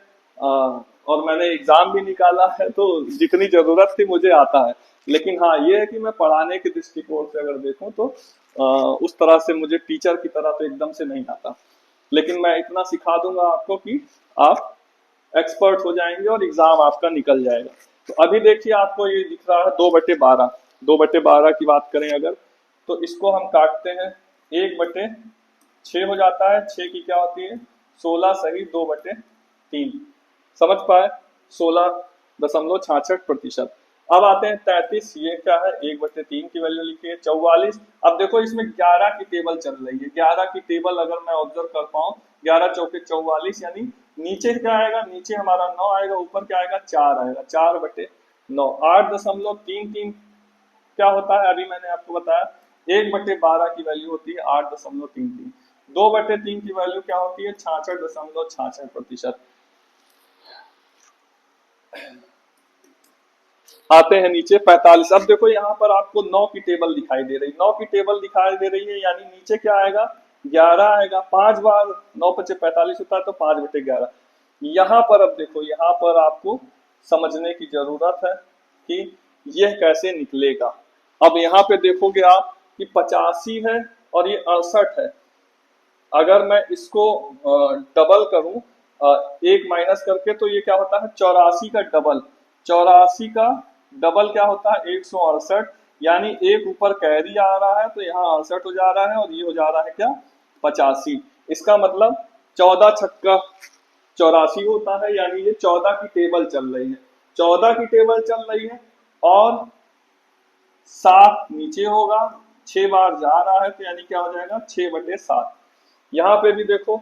और मैंने एग्जाम भी निकाला है, तो जितनी जरूरत थी मुझे आता है। लेकिन हाँ, ये है कि मैं पढ़ाने के दृष्टिकोण से अगर देखूं तो उस तरह से मुझे टीचर की तरह तो एकदम से नहीं आता। लेकिन मैं इतना सिखा दूंगा आपको कि आप एक्सपर्ट हो जाएंगे और एग्जाम आपका निकल जाएगा। तो अभी देखिए आपको ये दिख रहा है 2/12। 2/12 की बात करें अगर, तो इसको हम काटते हैं, 1/6 हो जाता है। 6 की क्या होती है, 16 सही 2/3। समझ पाए, 16.66%। अब आते हैं 33, ये क्या है, 1/3 की वैल्यू लिखी है। 44, अब देखो इसमें 11 की टेबल चल रही है। 11 की टेबल अगर मैं ऑब्जर्व कर पाऊं, 11 चौके 44, यानी नीचे क्या आएगा, नीचे हमारा 9 आएगा, ऊपर क्या आएगा, 4 आएगा, 4/9। 8.33 क्या होता है, अभी मैंने आपको बताया, 1/12 की वैल्यू होती है 8.33। 2/3 की वैल्यू क्या होती है, 66.66%। आते हैं नीचे 45। अब देखो यहाँ पर आपको 9 की टेबल दिखाई दे रही, 9 की टेबल दिखाई दे रही है, यानी नीचे क्या आएगा, 11 आएगा। 5 बार 9×5 = 45 होता है, तो 5/11। यहाँ पर अब देखो, यहाँ पर आपको समझने की जरूरत है कि यह कैसे निकलेगा। अब यहाँ पे देखोगे आप कि 85 है और ये 68 है। अगर मैं इसको डबल करूं, एक माइनस करके, तो ये क्या होता है, 84 का डबल। 84 का डबल क्या होता है, 168। यानी एक ऊपर कैरी आ रहा है तो यहाँ 68 हो जा रहा है, और ये हो जा रहा है क्या, 85। इसका मतलब 14 छक्का 84 होता है, यानी ये 14 की टेबल चल रही है। 14 की टेबल चल रही है और 7 नीचे होगा, 6 बार जा रहा है, तो यानी क्या हो जाएगा, 6/7। यहाँ पे भी देखो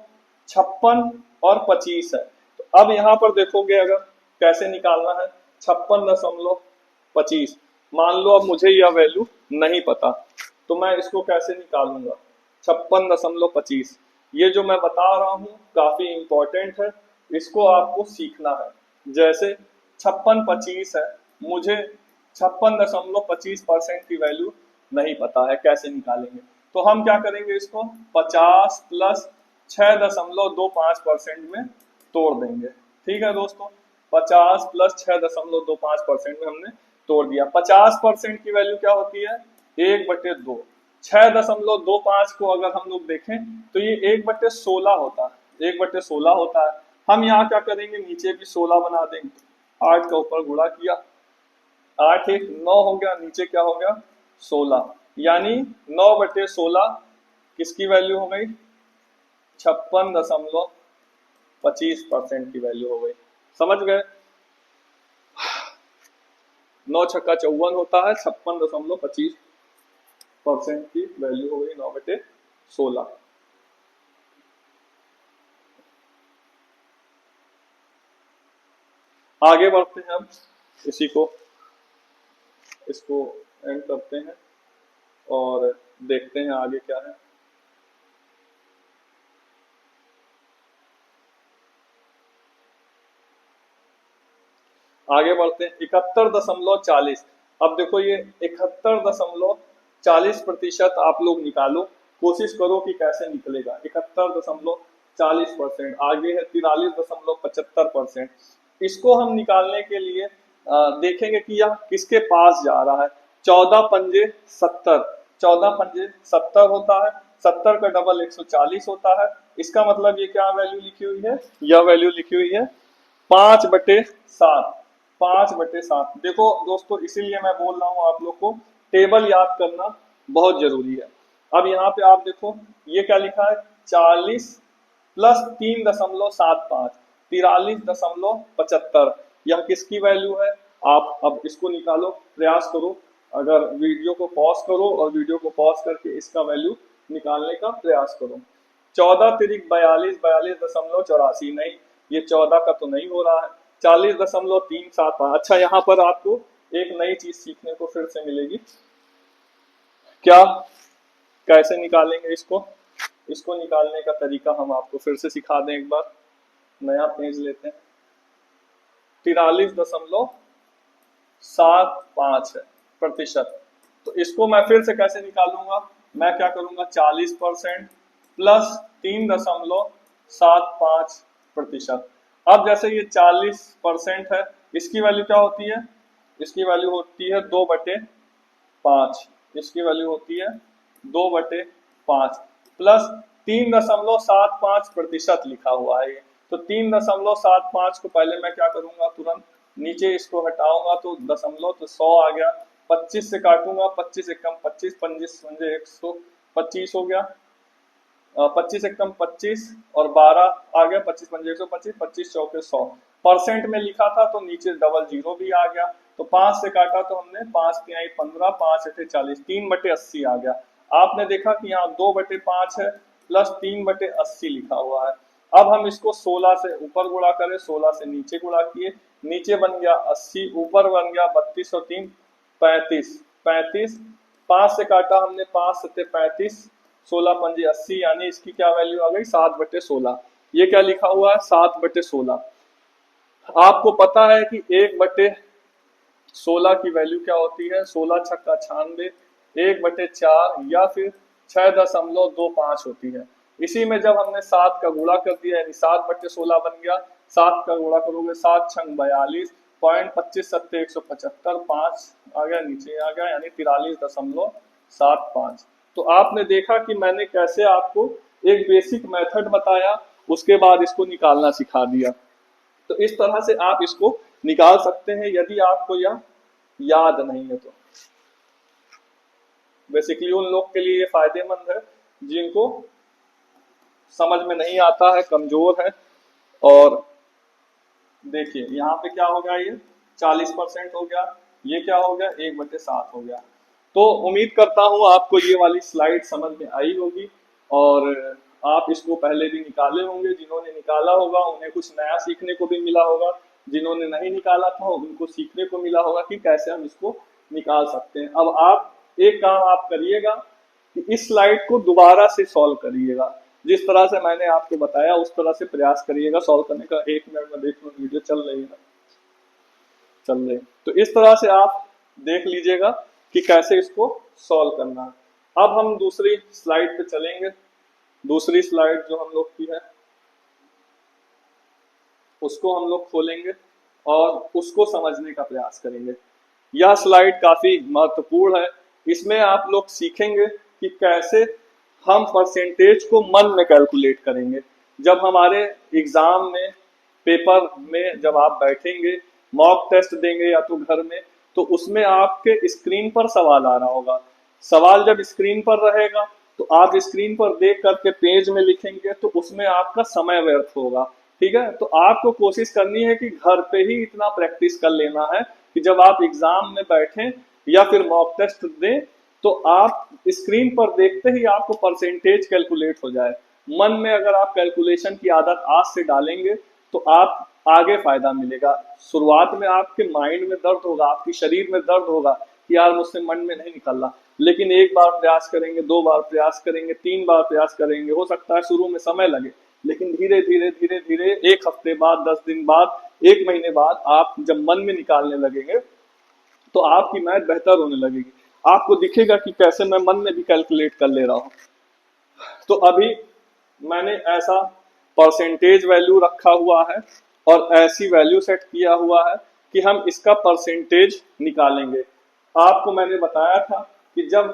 56 और 25 है। तो अब यहाँ पर देखोगे अगर कैसे निकालना है, 56.25। मान लो अब मुझे यह वैल्यू नहीं पता, तो मैं इसको कैसे निकालूंगा, 56.25। ये जो मैं बता रहा हूँ काफी इंपॉर्टेंट है, इसको आपको सीखना है। जैसे 56/25 है, मुझे 56.25% की वैल्यू नहीं पता है, कैसे निकालेंगे। तो हम क्या करेंगे, इसको 50 + 6.25% में तोड़ देंगे। ठीक है दोस्तों, 50 + 6.25% में हमने तोड़ दिया। 50% की वैल्यू क्या होती है, 1/2। 6.25 को अगर हम लोग देखें तो ये 1/16 होता है, 1/16 होता है। हम यहाँ क्या करेंगे, नीचे भी 16 बना देंगे, 8 का ऊपर गुणा किया, 8 1 9 हो गया, नीचे क्या हो गया, 16। यानी 9/16 किसकी वैल्यू हो गई, 56.25% की वैल्यू हो गई। समझ गए, 9 छक्का 54 होता है, 56.25% की वैल्यू हो गई 9/16। आगे बढ़ते हैं, हम इसको एंड करते हैं और देखते हैं आगे क्या है। आगे बढ़ते हैं, 71.40। अब देखो ये 71.40% आप लोग निकालो, कोशिश करो कि कैसे निकलेगा। 71.40%, आगे है 43.75%। इसको हम निकालने के लिए देखेंगे कि यह किसके पास जा रहा है। 14×5 = 70, 14×5 = 70 होता है। 70 का डबल 140 होता है। इसका मतलब ये क्या वैल्यू लिखी हुई है, यह वैल्यू लिखी हुई है 5/7। 5/7। देखो दोस्तों, इसीलिए मैं बोल रहा हूँ आप लोग को टेबल याद करना बहुत जरूरी है। अब यहाँ पे आप देखो ये क्या लिखा है, 40 + 3.75, 43.75। यह किसकी वैल्यू है, आप अब इसको निकालो, प्रयास करो। अगर वीडियो को पॉज करो और वीडियो को पॉज करके इसका वैल्यू निकालने का प्रयास करो। 14 तिरिक 42, 42.84, नहीं ये 14 का तो नहीं हो रहा है। 40.375। अच्छा, यहाँ पर आपको एक नई चीज सीखने को फिर से मिलेगी। क्या, कैसे निकालेंगे इसको? इसको निकालने का तरीका हम आपको फिर से सिखा दें एक बार। नया पेज लेते हैं। 43.75 है प्रतिशत। तो इसको मैं फिर से कैसे निकालूंगा? मैं क्या करूंगा, 40% प्लस 3.75%। अब जैसे ये 40% है, इसकी वैल्यू क्या होती है? इसकी वैल्यू होती है 2/5। इसकी वैल्यू होती है 2/5 प्लस 3.75% लिखा हुआ है ये। तो 3.75 को पहले मैं क्या करूंगा, तुरंत नीचे इसको हटाऊंगा तो दशमलव, तो 100 आ गया। 25 से काटूंगा, 25 एकम 25, 25 समझे 125 हो गया। 25 एकम 25 और 12 आ गया, 25 पंजे 125, 25 चौके 100। परसेंट में लिखा था तो नीचे डबल जीरो भी आ गया। तो 5 से काटा तो हमने 5 तिहाई 15, 5 अठे 40, 3/80 आ गया। आपने देखा कि यहाँ 2/5 है प्लस 3/80 लिखा हुआ है। अब हम इसको 16 से ऊपर गुणा करें, 16 से नीचे गुणा किए, नीचे बन गया 80, ऊपर बन गया 32 और 3 35, 35। 5 से काटा हमने, 5 सत्ते 35, 16 पंजे 80, यानी इसकी क्या वैल्यू आ गई, 7/16। ये क्या लिखा हुआ है, 7/16। आपको पता है कि 1/16 की वैल्यू क्या होती है, 16 छक्का 96, 1/4 या फिर 6.25 होती है। इसी में जब हमने 7 का गुणा कर दिया यानी 7/16 बन गया। 7 का गुणा करोगे, 7 छंग 42, पॉइंट 25 सत्ते 175, 5 आ गया, नीचे आ गया, यानी 43.75। तो आपने देखा कि मैंने कैसे आपको एक बेसिक मेथड बताया, उसके बाद इसको निकालना सिखा दिया। तो इस तरह से आप इसको निकाल सकते हैं यदि आपको यह याद नहीं है तो। बेसिकली उन लोग के लिए ये फायदेमंद है जिनको समझ में नहीं आता है, कमजोर है। और देखिए यहाँ पे क्या हो गया, ये 40% हो गया, ये क्या हो गया, 1/7 हो गया। तो उम्मीद करता हूँ आपको ये वाली स्लाइड समझ में आई होगी और आप इसको पहले भी निकाले होंगे। जिन्होंने निकाला होगा उन्हें कुछ नया सीखने को भी मिला होगा, जिन्होंने नहीं निकाला था उनको सीखने को मिला होगा कि कैसे हम इसको निकाल सकते हैं। अब आप एक काम आप करिएगा कि इस स्लाइड को दोबारा से सॉल्व करिएगा, जिस तरह से मैंने आपको बताया उस तरह से प्रयास करिएगा सॉल्व करने का। 1 मिनट में देख लो वीडियो चल रही है, चल रही। तो इस तरह से आप देख लीजिएगा कि कैसे इसको सॉल्व करना है। अब हम दूसरी स्लाइड पे चलेंगे। दूसरी स्लाइड जो हम लोग की है उसको हम लोग खोलेंगे और उसको समझने का प्रयास करेंगे। यह स्लाइड काफी महत्वपूर्ण है। इसमें आप लोग सीखेंगे कि कैसे हम परसेंटेज को मन में कैलकुलेट करेंगे। जब हमारे एग्जाम में, पेपर में जब आप बैठेंगे, मॉक टेस्ट देंगे या तो घर में, तो उसमें आपके स्क्रीन पर सवाल आ रहा होगा। सवाल जब स्क्रीन पर रहेगा तो आप स्क्रीन पर देख करके पेज में लिखेंगे तो उसमें आपका समय व्यर्थ होगा। ठीक है, तो आपको कोशिश करनी है कि घर पे ही इतना प्रैक्टिस कर लेना है कि जब आप एग्जाम में बैठें या फिर मॉक टेस्ट दें तो आप स्क्रीन पर देखते ही आपको परसेंटेज कैलकुलेट हो जाए। मन में अगर आप कैलकुलेशन की आदत आज से डालेंगे तो आप आगे फायदा मिलेगा। शुरुआत में आपके माइंड में दर्द होगा, आपके शरीर में दर्द होगा कि यार मुझसे मन में नहीं निकल रहा, लेकिन एक बार प्रयास करेंगे, 2 बार प्रयास करेंगे, 3 बार प्रयास करेंगे, हो सकता है शुरू में समय लगे, लेकिन धीरे धीरे धीरे धीरे 1 हफ्ते बाद, 10 दिन बाद, 1 महीने बाद आप जब मन में निकालने लगेंगे तो आपकी मैथ बेहतर होने लगेगी। आपको दिखेगा कि कैसे मैं मन में भी कैलकुलेट कर ले रहा हूँ। तो अभी मैंने ऐसा परसेंटेज वैल्यू रखा हुआ है और ऐसी वैल्यू सेट किया हुआ है कि हम इसका परसेंटेज निकालेंगे। आपको मैंने बताया था कि जब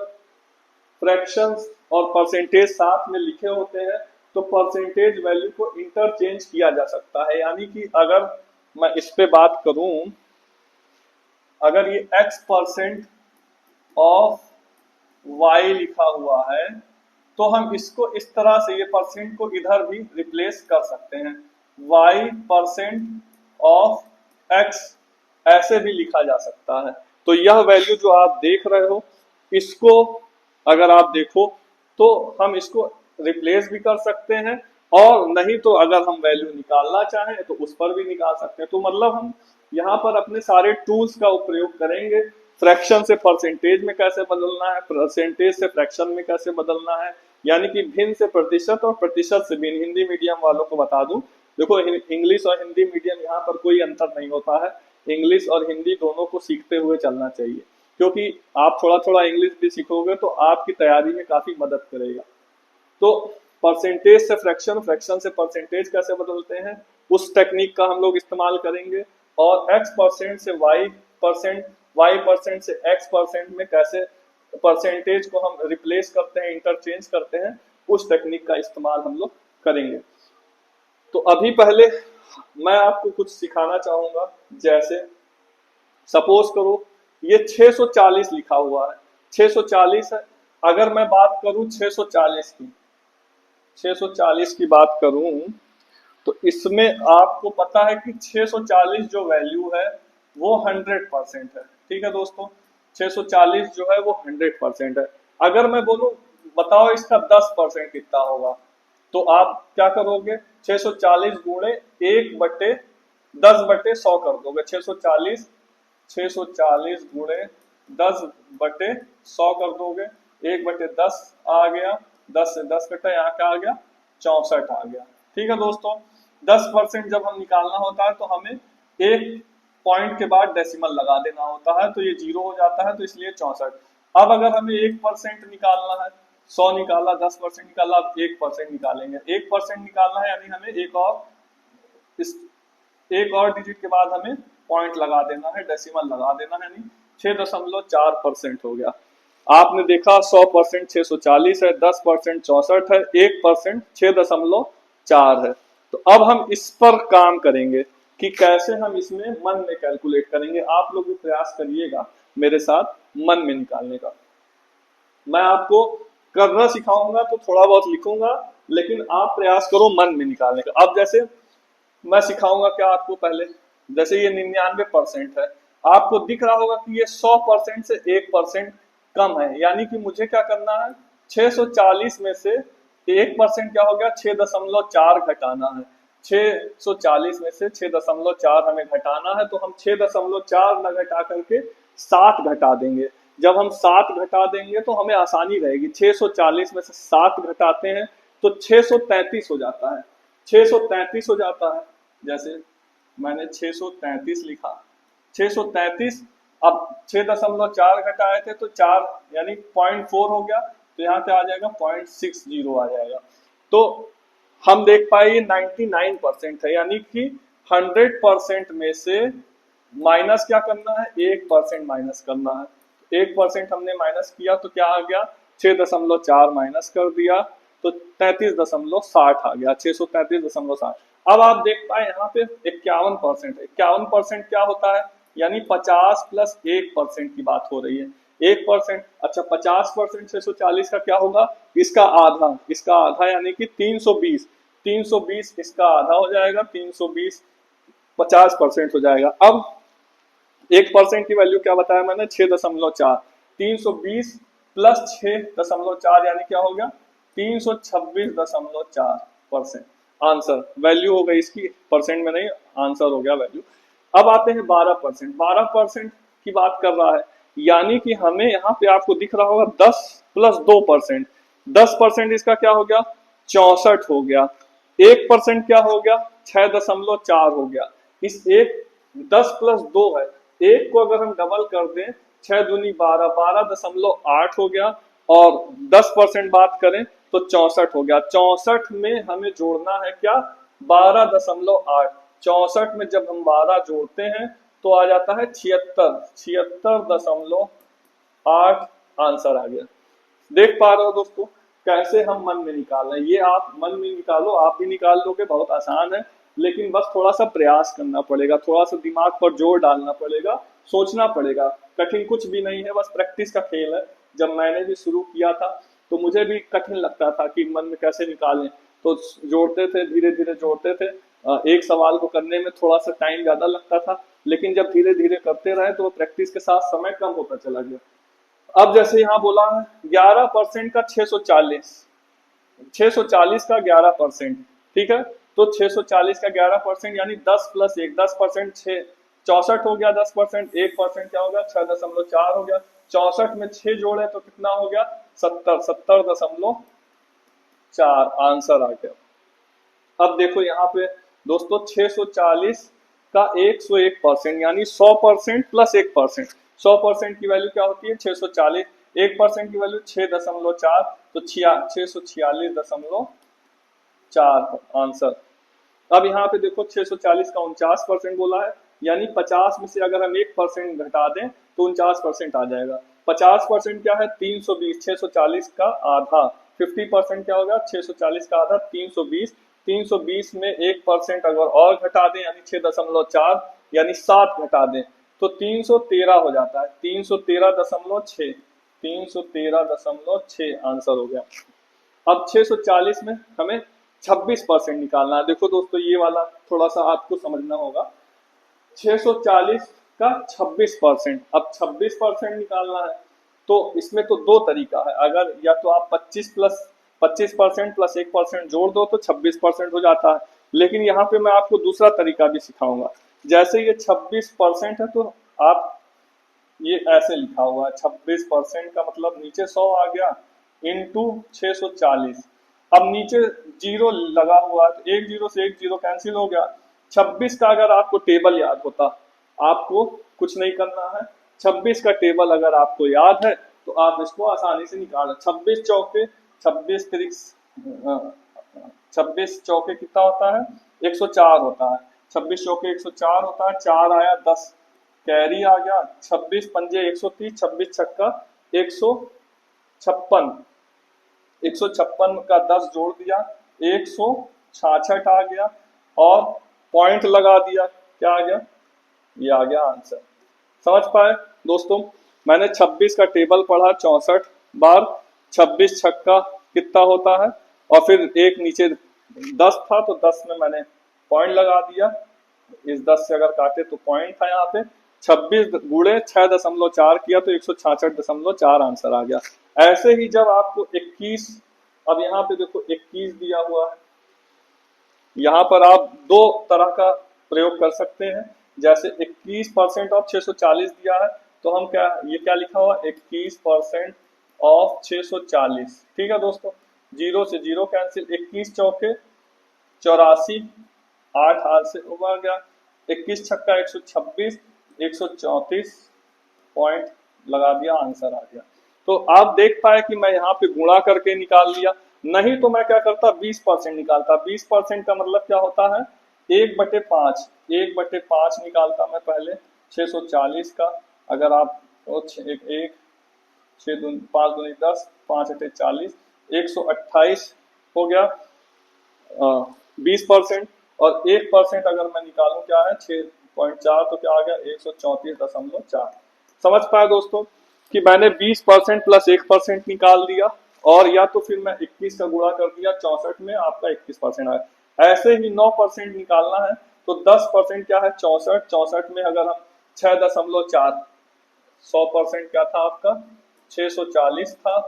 फ्रैक्शंस और परसेंटेज साथ में लिखे होते हैं तो परसेंटेज वैल्यू को इंटरचेंज किया जा सकता है। यानी कि अगर मैं इस पे बात करूं, अगर ये x% ऑफ y लिखा हुआ है तो हम इसको इस तरह से, ये परसेंट को इधर भी रिप्लेस कर सकते हैं, y% ऑफ x ऐसे भी लिखा जा सकता है। तो यह वैल्यू जो आप देख रहे हो, इसको अगर आप देखो तो हम इसको रिप्लेस भी कर सकते हैं, और नहीं तो अगर हम वैल्यू निकालना चाहें तो उस पर भी निकाल सकते हैं। तो मतलब हम यहाँ पर अपने सारे टूल्स का उपयोग करेंगे। फ्रैक्शन से परसेंटेज में कैसे बदलना है, परसेंटेज से फ्रैक्शन में कैसे बदलना है, यानी कि भिन्न से प्रतिशत और प्रतिशत से भिन्न। हिंदी मीडियम वालों को बता दूं, देखो इंग्लिश और हिंदी मीडियम यहाँ पर कोई अंतर नहीं होता है। इंग्लिश और हिंदी दोनों को सीखते हुए चलना चाहिए, क्योंकि आप थोड़ा थोड़ा इंग्लिश भी सीखोगे तो आपकी तैयारी में काफी मदद करेगा। तो परसेंटेज से फ्रैक्शन, फ्रैक्शन से परसेंटेज कैसे बदलते हैं, उस टेक्निक का हम लोग इस्तेमाल करेंगे। और एक्स परसेंट से वाई परसेंट, वाई परसेंट से एक्स परसेंट में कैसे परसेंटेज को हम रिप्लेस करते हैं, इंटरचेंज करते हैं, उस टेक्निक का इस्तेमाल हम लोग करेंगे। तो अभी पहले मैं आपको कुछ सिखाना चाहूंगा। जैसे सपोज करो ये 640 लिखा हुआ है, 640 है। अगर मैं बात करूं 640 की, 640 की बात करूं तो इसमें आपको पता है कि 640 जो वैल्यू है वो 100% है। ठीक है दोस्तों, 640 जो है वो 100% है। अगर मैं बोलूं बताओ इसका 10% कितना होगा, तो आप क्या करोगे, 640 गुणे 1/10/100 कर दोगे। 640 640 गुणे 10/100 कर दोगे, 1/10 आ गया, 10 से 10 कटा, यहाँ क्या आ गया, 64 आ गया। ठीक है दोस्तों, 10% जब हम निकालना होता है तो हमें एक पॉइंट के बाद डेसिमल लगा देना होता है, तो ये 0 हो जाता है, तो इसलिए 64। अब अगर हमें 1% निकालना है, 100 निकाला, 10% निकाला, अब 1% निकालेंगे। 1% निकालना है यानी हमें इस एक और डिजिट के बाद हमें पॉइंट लगा देना है, डेसिमल लगा देना है, यानी 6.4% हो गया। आपने देखा 100% 640 है, 10% 64 है, 1% 6.4 है। तो अब हम इस पर काम करेंगे कि कैसे हम इसमें मन में कैलकुलेट करेंगे। आप लोग भी प्रयास करिएगा मेरे साथ मन में निकालने का। मैं आपको करना सिखाऊंगा तो थोड़ा बहुत लिखूंगा, लेकिन आप प्रयास करो मन में निकालने का। अब जैसे मैं सिखाऊंगा क्या आपको, पहले जैसे ये 99% है, आपको दिख रहा होगा कि ये 100% से 1% कम है, यानी कि मुझे क्या करना है, 640 में से 1% क्या हो गया, 6.4 घटाना है। 640 में से 6.4 हमें घटाना है, तो हम 6.4 न घटा करके 7 घटा देंगे। जब हम 7 घटा देंगे तो हमें आसानी रहेगी। 640 में से 7 घटाते हैं तो 633 हो जाता है, 633 हो जाता है। जैसे मैंने 633 लिखा, 633, अब 6.4 घटाए थे तो 4 यानी 0.4 हो गया, तो यहाँ पे आ जाएगा 0.60 आ जाएगा। तो हम देख पाए ये 99% है, यानी कि 100% में से माइनस क्या करना है, 1% माइनस करना है। 1% हमने माइनस किया तो क्या आ गया, 6.4 माइनस कर दिया तो 33.60 आ गया, 633.60। अब आप देख पाए यहाँ पे 51% है। 51% क्या होता है, यानी 50 प्लस 1% की बात हो रही है। 1%, अच्छा 50% 640 का क्या होगा, इसका आधा, इसका आधा यानी कि 320, 320 इसका आधा हो जाएगा, 320 50% हो जाएगा। अब 1% की वैल्यू क्या बताया मैंने, 6.4, 320 प्लस 6.4 यानी क्या हो गया, 326.4%। आंसर वैल्यू हो गई इसकी, परसेंट में नहीं, आंसर हो गया वैल्यू। अब आते हैं 12%। 12% की बात कर रहा है, यानी कि हमें यहाँ पे आपको दिख रहा होगा 10 प्लस 2%, 10% इसका क्या हो गया, 64 हो गया। 1% क्या हो गया, 6.4 हो गया। इस एक 10 प्लस 2 है, एक को अगर हम डबल कर दें, 6 दूनी 12, 12.8 हो गया, और 10% बात करें तो 64 हो गया। 64 में हमें जोड़ना है क्या, 12.8। 64 में जब हम 12 जोड़ते हैं तो आ जाता है 76, 76.8 आंसर आ गया। देख पा रहे हो दोस्तों कैसे हम मन में निकाल रहे हैं। ये आप मन में निकालो, आप भी निकाल लोगे, बहुत आसान है, लेकिन बस थोड़ा सा प्रयास करना पड़ेगा, थोड़ा सा दिमाग पर जोर डालना पड़ेगा, सोचना पड़ेगा। कठिन कुछ भी नहीं है, बस प्रैक्टिस का खेल है। जब मैंने भी शुरू किया था तो मुझे भी कठिन लगता था कि मन में कैसे निकालें, तो जोड़ते थे, धीरे धीरे जोड़ते थे। एक सवाल को करने में थोड़ा सा टाइम ज्यादा लगता था, लेकिन जब धीरे धीरे करते रहे तो प्रैक्टिस के साथ समय कम होता चला गया। अब जैसे यहाँ बोला है 11% का 640, 640 का 11%, ठीक है। तो 640 का 11% यानी 10 प्लस 1, 10%, 64 हो गया, 10%, 1% क्या हो गया, 6.4 हो गया। 64 में 6 जोड़े तो कितना हो गया, 70, 70.4 आंसर आ गया। अब देखो यहाँ पे दोस्तों 640 का 101% यानी 100% प्लस 1%, 100% की वैल्यू क्या होती है 640, 1% की वैल्यू 6.4, तो 646.4 आंसर। अब यहाँ पे देखो 640 का 49% बोला है, यानी 50 में से अगर हम 1% घटा दें तो 49% आ जाएगा। 50% क्या है 320, 640 का आधा, 50% क्या होगा 640 का आधा 320, 320 में 1% अगर और घटा दें यानी 6.4 यानी 7 घटा दें तो 313 हो जाता है, 313.6, 313.6 आंसर हो गया। अब 640 में हमें 26% निकालना है। देखो दोस्तों ये वाला थोड़ा सा आपको समझना होगा, 640 का 26%, अब 26% निकालना है तो इसमें तो दो तरीका है, अगर या तो आप 25% प्लस 1% जोड़ दो तो 26% हो जाता है, लेकिन यहाँ पे मैं आपको दूसरा तरीका भी सिखाऊंगा। जैसे ये 26% है तो आप ये ऐसे लिखा हुआ है, 26% का मतलब नीचे 100 आ गया इंटू 640, अब नीचे जीरो लगा हुआ है तो एक जीरो से एक जीरो कैंसिल हो गया। 26 का अगर आपको टेबल याद होता, आपको कुछ नहीं करना है, 26 का टेबल अगर आपको याद है तो आप इसको आसानी से निकाल, 26 चौके 26 तिरिक 26 चौके कितना होता है 104 होता है, 26 चौके 104 होता है, 4 आया 10 कैरी आ गया, 26 पंजे 130, 26 छक्का 156, 156 का 10 जोड़ दिया 166 आ गया और पॉइंट लगा दिया, क्या आ गया, ये आ गया आंसर। समझ पाए दोस्तों, मैंने 26 का टेबल पढ़ा 64 बार, 26 छक्का कितना होता है और फिर एक नीचे 10 था तो 10 में मैंने पॉइंट लगा दिया, इस 10 से अगर काटे तो पॉइंट था यहाँ पे, 26 गुणे 6.4 किया तो 166.4 आंसर आ गया। ऐसे ही जब आपको 21, अब यहाँ पे देखो 21 दिया हुआ है, यहाँ पर आप दो तरह का प्रयोग कर सकते हैं। जैसे 21% ऑफ 640 दिया है तो हम क्या, ये क्या लिखा हुआ 21% ऑफ 640, ठीक है दोस्तों, जीरो से जीरो कैंसिल, 21 चौके 84, 8 हाथ से उबर गया, 21 छक्का 126, 134 पॉइंट लगा दिया, आंसर आ गया। तो आप देख पाए कि मैं यहाँ पे गुणा करके निकाल लिया, नहीं तो मैं क्या करता 20% निकालता। 20% का मतलब क्या होता है 1/5, 1/5 निकालता मैं पहले 640 का, अगर आप 5 दूनी 10, 5 अठे 40, 128 हो गया 20%, और 1% अगर मैं निकालूं क्या है 6.4 तो क्या आ गया 134.4। समझ पाया दोस्तों कि मैंने 20% प्लस 1% निकाल दिया, और या तो फिर मैं 21 का गुणा कर दिया 64 में, आपका 21% आया। ऐसे ही 9% निकालना है तो 10% क्या है 64, 64 में अगर हम 6.4, 100% क्या था आपका 640 था,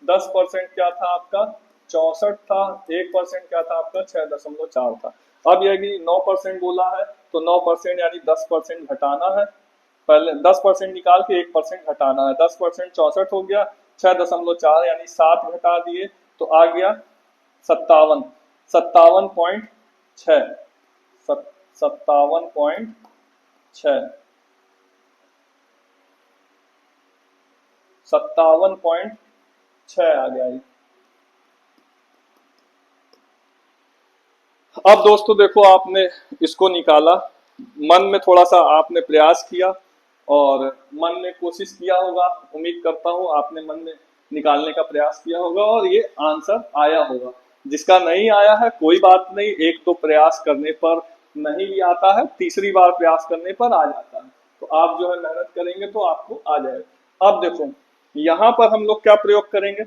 10% क्या था आपका 64 था, 1% क्या था आपका 6.4 था। अब यदि 9% बोला है तो 9% यानी 10% घटाना है, पहले 10% निकाल के 1% घटाना है, 10% 64 हो गया, 6.4 यानी 7 घटा दिए तो आ गया 57, 57.6, 57.6, 57.6 आ गया ये। अब दोस्तों देखो आपने इसको निकाला, मन में थोड़ा सा आपने प्रयास किया और मन में कोशिश किया होगा, उम्मीद करता हूँ आपने मन में निकालने का प्रयास किया होगा और ये आंसर आया होगा। जिसका नहीं आया है कोई बात नहीं, एक तो प्रयास करने पर नहीं भी आता है, तीसरी बार प्रयास करने पर आ जाता है, तो आप जो है मेहनत करेंगे तो आपको आ जाएगा। अब देखो यहाँ पर हम लोग क्या प्रयोग करेंगे,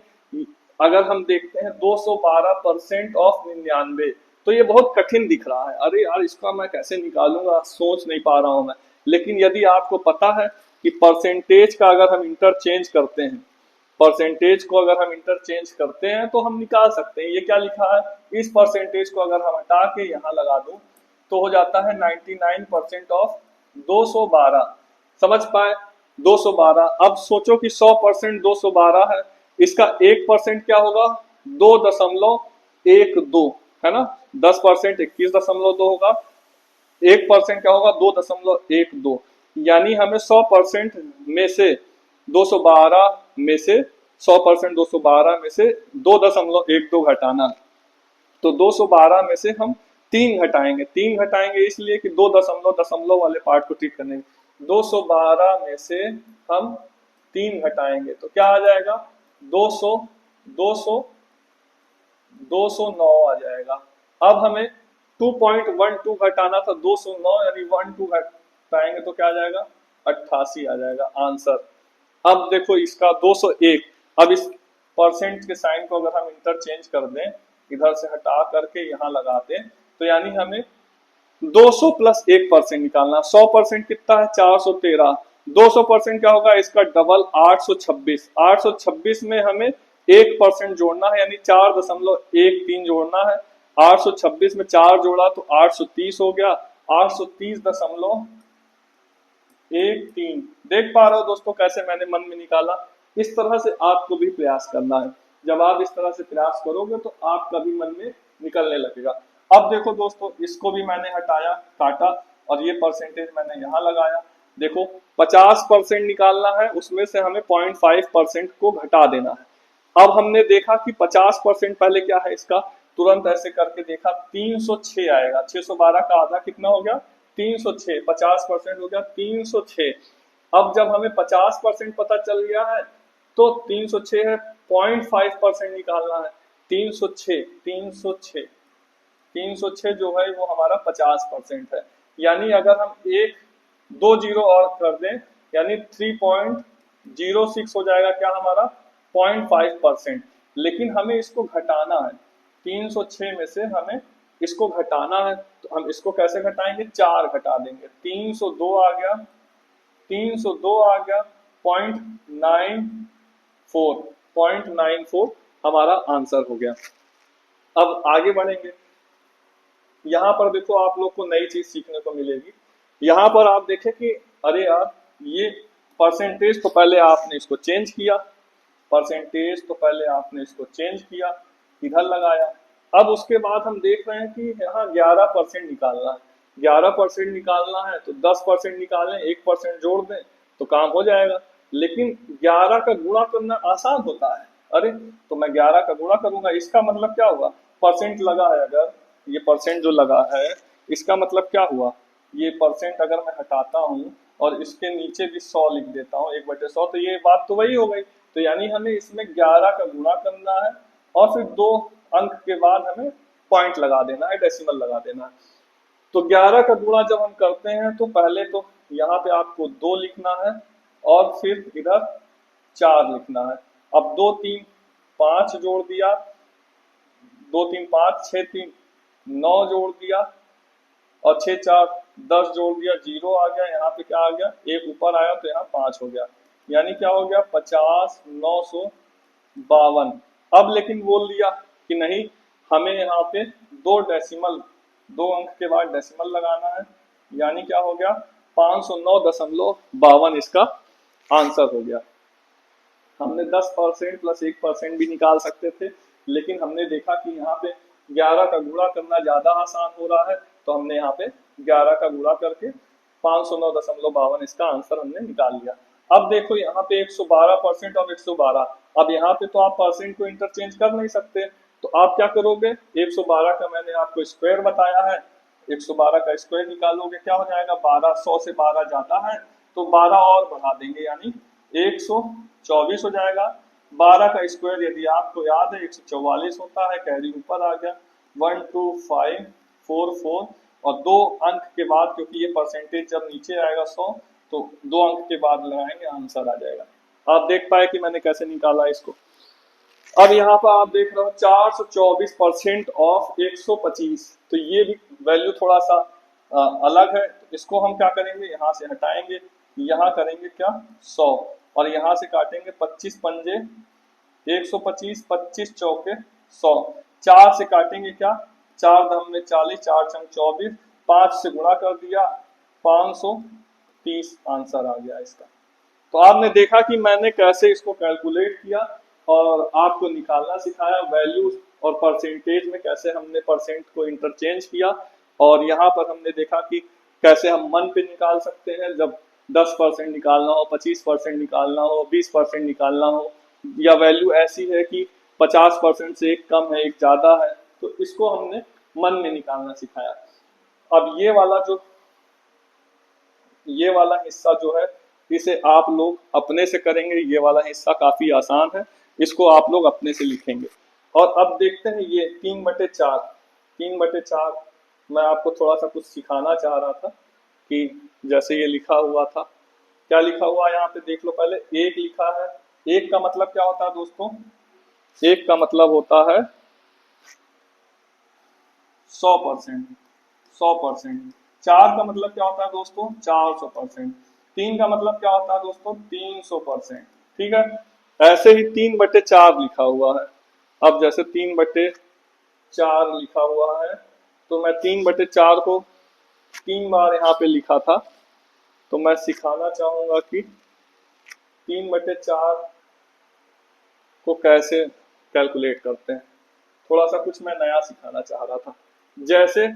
अगर हम देखते हैं 212% ऑफ 99, तो ये बहुत कठिन दिख रहा है, अरे यार इसका मैं कैसे निकालूंगा, सोच नहीं पा रहा हूं मैं। लेकिन यदि आपको पता है कि परसेंटेज का अगर हम इंटरचेंज करते हैं, परसेंटेज को अगर हम इंटरचेंज करते हैं तो हम निकाल सकते हैं। ये क्या लिखा है, इस परसेंटेज को अगर हम हटा के यहाँ लगा दूं तो हो जाता है 99% ऑफ 212। समझ पाए, 212। अब सोचो कि 100% 212 है, इसका 1% क्या होगा, 2.12 है ना। 10% 21.2 होगा, 1% क्या होगा, 2.12। यानी हमें 100% में से 212 में से 100% 212 में से 2.12 घटाना। तो 212 में से हम 3 घटाएंगे, 3 घटाएंगे इसलिए कि 2 दशमलव दशमलव वाले पार्ट को ठीक करने। 212 में से हम 3 घटाएंगे तो क्या आ जाएगा, 200 200 209 आ जाएगा। अब हमें 2.12 घटाना था, 209 यानी 12 घटाएंगे तो क्या आ जाएगा, 88 आ जाएगा आंसर। अब देखो इसका 201, अब इस परसेंट के साइन को अगर हम इंटरचेंज कर दें, इधर से हटा करके यहाँ लगा दें, तो यानी हमें 200 प्लस 1% निकालना। 100% कितना है, 413। 200% क्या होगा, इसका डबल 826। 826 में हमें 1% जोड़ना है, यानी 4.13 जोड़ना है। 826 में 4 जोड़ा तो 830 हो गया, 830.13। देख पा रहे हो दोस्तों कैसे मैंने मन में निकाला। इस तरह से आपको भी प्रयास करना है। जब आप इस तरह से प्रयास करोगे तो आपका भी मन में निकलने लगेगा। अब देखो दोस्तों, इसको भी मैंने हटाया, काटा, और ये परसेंटेज मैंने यहाँ लगाया। देखो 50% निकालना है, उसमें से हमें 0.5% को घटा देना है। अब हमने देखा कि 50% पहले क्या है इसका, तुरंत ऐसे करके देखा, 306 आएगा। 612 का आधा कितना हो गया, 306। 50% हो गया 306। अब जब हमें 50% पता चल गया है तो 306 है, 0.5% निकालना है। 306 306 306 जो है वो हमारा 50% है। यानी अगर हम एक 2 जीरो और कर दें, यानी 3.06 हो जाएगा क्या हमारा, 0.5%। लेकिन हमें इसको घटाना है, 306 में से हमें इसको घटाना है। तो हम इसको कैसे घटाएंगे, 4 घटा देंगे, 302 आ गया, 302 आ गया, 0.94 0.94 हमारा आंसर हो गया। अब आगे बढ़ेंगे। यहाँ पर देखो आप लोग को नई चीज सीखने को मिलेगी। यहाँ पर आप देखें कि अरे यार, ये परसेंटेज तो पहले आपने इसको चेंज किया, परसेंटेज तो पहले आपने इसको चेंज किया, इधर लगाया। अब उसके बाद हम देख रहे हैं कि यहाँ 11% निकालना है। 11% निकालना है तो 10% निकालें, 1% जोड़ दें तो काम हो जाएगा। लेकिन 11 का गुणा करना आसान होता है। अरे तो मैं 11 का गुणा करूंगा, इसका मतलब क्या हुआ, परसेंट लगा है, अगर ये परसेंट जो लगा है इसका मतलब क्या हुआ, ये परसेंट अगर मैं हटाता हूँ और इसके नीचे भी 100 लिख देता हूँ, 1/100, तो ये बात तो वही हो गई। तो यानी हमें इसमें 11 का गुणा करना है और फिर 2 अंक के बाद हमें पॉइंट लगा देना है, डेसिमल लगा देना है। तो 11 का गुणा जब हम करते हैं तो पहले तो यहाँ पे आपको 2 लिखना है और फिर इधर 4 लिखना है। अब 2 3 5 जोड़ दिया, 2 3 5 6 3 9 जोड़ दिया और 6 4 10 जोड़ दिया, 0 आ गया। यहाँ पे क्या आ गया, 1 ऊपर आया तो यहाँ 5 हो गया, यानी क्या हो गया, 50,952। अब लेकिन बोल दिया कि नहीं, हमें यहाँ पे 2 डेसिमल, 2 अंक के बाद डेसिमल लगाना है, यानी क्या हो गया, 509.52 इसका आंसर हो गया। हमने 10% प्लस 1% भी निकाल सकते थे, लेकिन हमने देखा कि यहाँ पे 11 का गुणा करना ज्यादा आसान हो रहा है, तो हमने यहाँ पे 11 का गुणा करके 509.52 इसका आंसर हमने निकाल लिया। अब देखो यहाँ पे 112% और 112, अब यहाँ पे तो आप परसेंट को इंटरचेंज कर नहीं सकते, तो आप क्या करोगे, 112 का मैंने आपको स्क्वायर बताया है, 112 का स्क्वायर निकालोगे क्या हो जाएगा, 12। 100 से 12 जाता है तो 12 और बढ़ा देंगे, यानी 124 हो जाएगा। 12 का स्क्वायर यदि आपको याद है 144 होता है, कैरी ऊपर आ गया, 12544, और 2 अंक के बाद, क्योंकि ये परसेंटेज जब नीचे आएगा 100 तो 2 अंक के बाद लगाएंगे, आंसर आ जाएगा। आप देख पाए कि मैंने कैसे निकाला इसको। अब यहाँ पर आप देख रहे हो 424% ऑफ 125, तो ये भी वैल्यू थोड़ा सा अलग है, तो इसको हम क्या करेंगे, यहाँ से हटाएंगे, यहाँ करेंगे क्या 100, और यहाँ से काटेंगे 25 पंजे 125, 25 चौके 100, 4 से काटेंगे क्या, 4 दम में 40, 4 छंग 24, 5 से गुणा कर दिया 530 आंसर आ गया इसका। तो आपने देखा कि मैंने कैसे इसको कैलकुलेट किया और आपको निकालना सिखाया, वैल्यू और परसेंटेज में कैसे हमने परसेंट को इंटरचेंज किया, और यहाँ पर हमने देखा कि कैसे हम मन पे निकाल सकते हैं, जब 10% निकालना हो, 25% निकालना हो, 20% निकालना हो, या वैल्यू ऐसी है कि 50% से एक कम है एक ज्यादा है, तो इसको हमने मन में निकालना सिखाया। अब ये वाला हिस्सा जो है इसे आप लोग अपने से करेंगे, ये वाला हिस्सा काफी आसान है, इसको आप लोग अपने से लिखेंगे। और अब देखते हैं ये 3/4, 3/4 मैं आपको थोड़ा सा कुछ सिखाना चाह रहा था कि जैसे ये लिखा हुआ था, क्या लिखा हुआ है यहाँ पे देख लो, पहले एक लिखा है, एक का मतलब क्या होता है दोस्तों, एक का मतलब होता है 100%, 100%। 4 का मतलब क्या होता है दोस्तों, 400%। 3 का मतलब क्या होता है दोस्तों, 300%। ठीक है, ऐसे ही 3/4 लिखा हुआ है। अब जैसे 3/4 लिखा हुआ है, तो मैं 3/4 को 3 बार यहाँ पे लिखा था, तो मैं सिखाना चाहूंगा कि 3/4 को कैसे कैलकुलेट करते हैं, थोड़ा सा कुछ मैं नया सिखाना चाह रहा था। जैसे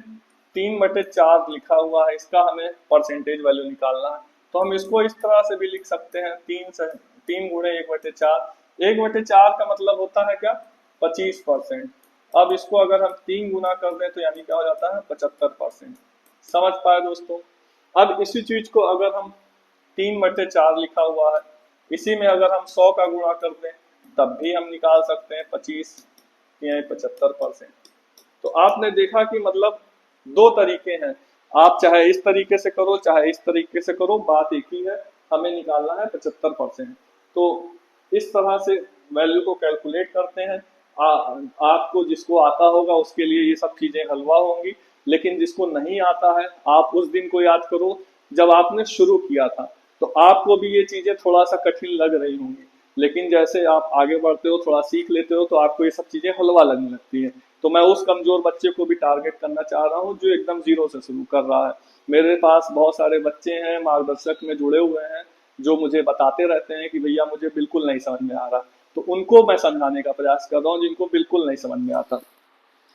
3/4 लिखा हुआ है, इसका हमें परसेंटेज वैल्यू निकालना है, तो हम इसको इस तरह से भी लिख सकते हैं, 3 गुणे 1/4, 1/4 का मतलब होता है क्या, 25%। अब इसको अगर हम 3 गुना कर दें तो यानी क्या हो जाता है, 75%। समझ पाए दोस्तों। अब इसी चीज को अगर हम 3/4 लिखा हुआ है, इसी में अगर हम 100 का गुणा कर दें तब भी हम निकाल सकते हैं 25 या 75%। तो आपने देखा कि मतलब दो तरीके हैं, आप चाहे इस तरीके से करो चाहे इस तरीके से करो, बात एक ही है, हमें निकालना है 75%। तो इस तरह से वैल्यू को कैलकुलेट करते हैं। आपको जिसको आता होगा उसके लिए ये सब चीजें हलवा होंगी, लेकिन जिसको नहीं आता है आप उस दिन को याद करो जब आपने शुरू किया था, तो आपको भी ये चीजें थोड़ा सा कठिन लग रही होंगी, लेकिन जैसे आप आगे बढ़ते हो थोड़ा सीख लेते हो तो आपको ये सब चीजें हलवा लगने लगती है। तो मैं उस कमजोर बच्चे को भी टारगेट करना चाह रहा हूँ जो एकदम जीरो से शुरू कर रहा है। मेरे पास बहुत सारे बच्चे हैं मार्गदर्शक में जुड़े हुए हैं जो मुझे बताते रहते हैं कि भैया मुझे बिल्कुल नहीं समझ में आ रहा, तो उनको मैं समझाने का प्रयास कर रहा हूँ जिनको बिल्कुल नहीं समझ में आता।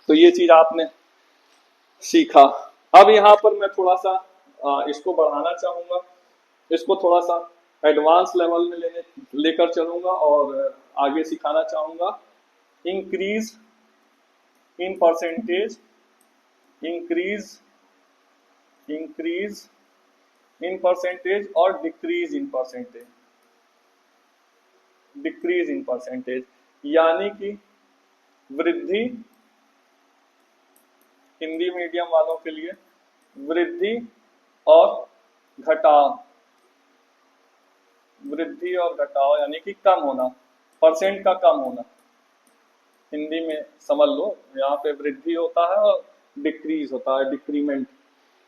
तो ये चीज आपने सीखा। अब यहाँ पर मैं थोड़ा सा इसको बढ़ाना चाहूंगा, इसको थोड़ा सा एडवांस लेवल में लेकर चलूंगा और आगे सिखाना चाहूंगा। Increase in percentage, increase increase in percentage और decrease in percentage, decrease in percentage यानी कि वृद्धि, हिंदी मीडियम वालों के लिए वृद्धि और घटाव, वृद्धि और घटाव यानी कि कम होना, परसेंट का कम होना, हिंदी में समझ लो यहाँ पे वृद्धि होता है और डिक्रीज होता है, डिक्रीमेंट।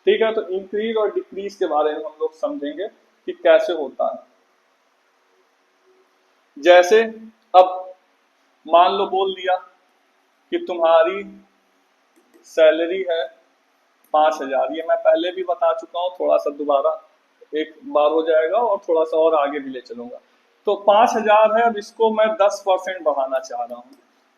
ठीक है, तो इंक्रीज और डिक्रीज के बारे में हम लोग समझेंगे कि कैसे होता है। जैसे अब मान लो बोल दिया कि तुम्हारी सैलरी है 5,000, ये मैं पहले भी बता चुका हूँ, थोड़ा सा दोबारा एक बार हो जाएगा और थोड़ा सा और आगे भी ले चलूंगा। तो 5,000 है, अब इसको मैं 10% बढ़ाना चाह रहा हूँ,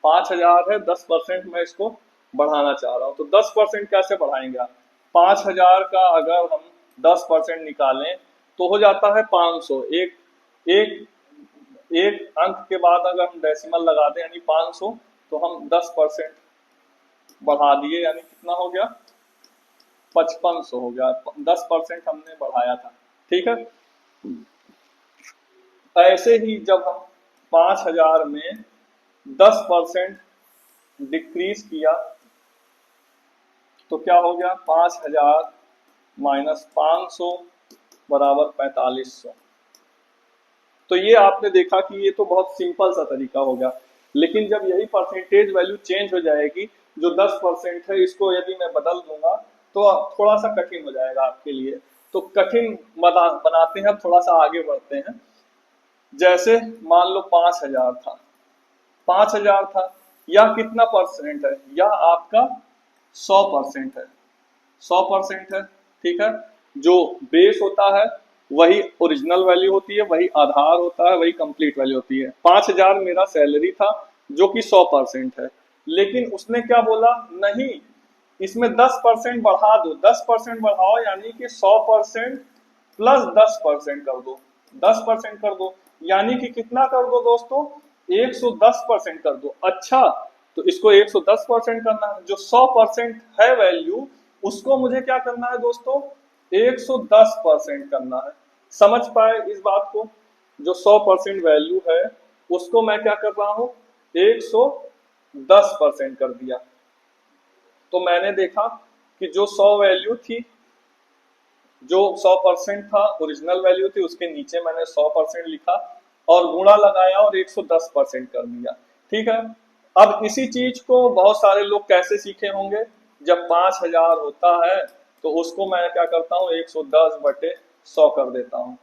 5,000 है 10% मैं इसको बढ़ाना चाह रहा हूँ, तो 10% कैसे बढ़ाएंगे आप, 5,000 का अगर हम 10% निकालें तो हो जाता है 500, एक एक एक अंक के बाद अगर हम डेसिमल लगा दें यानी 500, तो हम 10% बढ़ा दिए यानी कितना हो गया, 5500 हो गया, 10% हमने बढ़ाया था। ठीक है, ऐसे ही जब हम 5,000 में 10% डिक्रीज किया तो क्या हो गया, 5,000 माइनस 500 बराबर 4500। तो ये आपने देखा कि ये तो बहुत सिंपल सा तरीका हो गया, लेकिन जब यही परसेंटेज वैल्यू चेंज हो जाएगी, जो 10% है इसको यदि मैं बदल दूंगा तो थोड़ा सा कठिन हो जाएगा आपके लिए। तो कठिन बनाते हैं, थोड़ा सा आगे बढ़ते हैं। जैसे मान लो 5,000 था, 5,000 था, या कितना परसेंट है, या आपका 100% है, 100% है। ठीक है, जो बेस होता है वही ओरिजिनल वैल्यू होती है, वही आधार होता है, वही कंप्लीट वैल्यू होती है। 5,000 मेरा सैलरी था जो कि 100% है, लेकिन उसने क्या बोला, नहीं इसमें 10% बढ़ा दो, 10% बढ़ाओ, यानी कि 100% प्लस 10% कर दो, 10% कर दो, यानी कि कितना कर दो दोस्तों, 110% कर दो। अच्छा, तो इसको 110% करना है, जो 100% है वैल्यू, उसको मुझे क्या करना है दोस्तों, 110% करना है। समझ पाए इस बात को, जो 100% वैल्यू है उसको मैं क्या कर रहा हूं, 110% कर दिया। तो मैंने देखा कि जो 100 वैल्यू थी, जो 100% था ओरिजिनल वैल्यू थी, उसके नीचे मैंने 100% लिखा और गुणा लगाया और 110% कर दिया। ठीक है, अब इसी चीज को बहुत सारे लोग कैसे सीखे होंगे, जब 5,000 होता है तो उसको मैं क्या करता हूँ, 110/100 कर देता हूँ,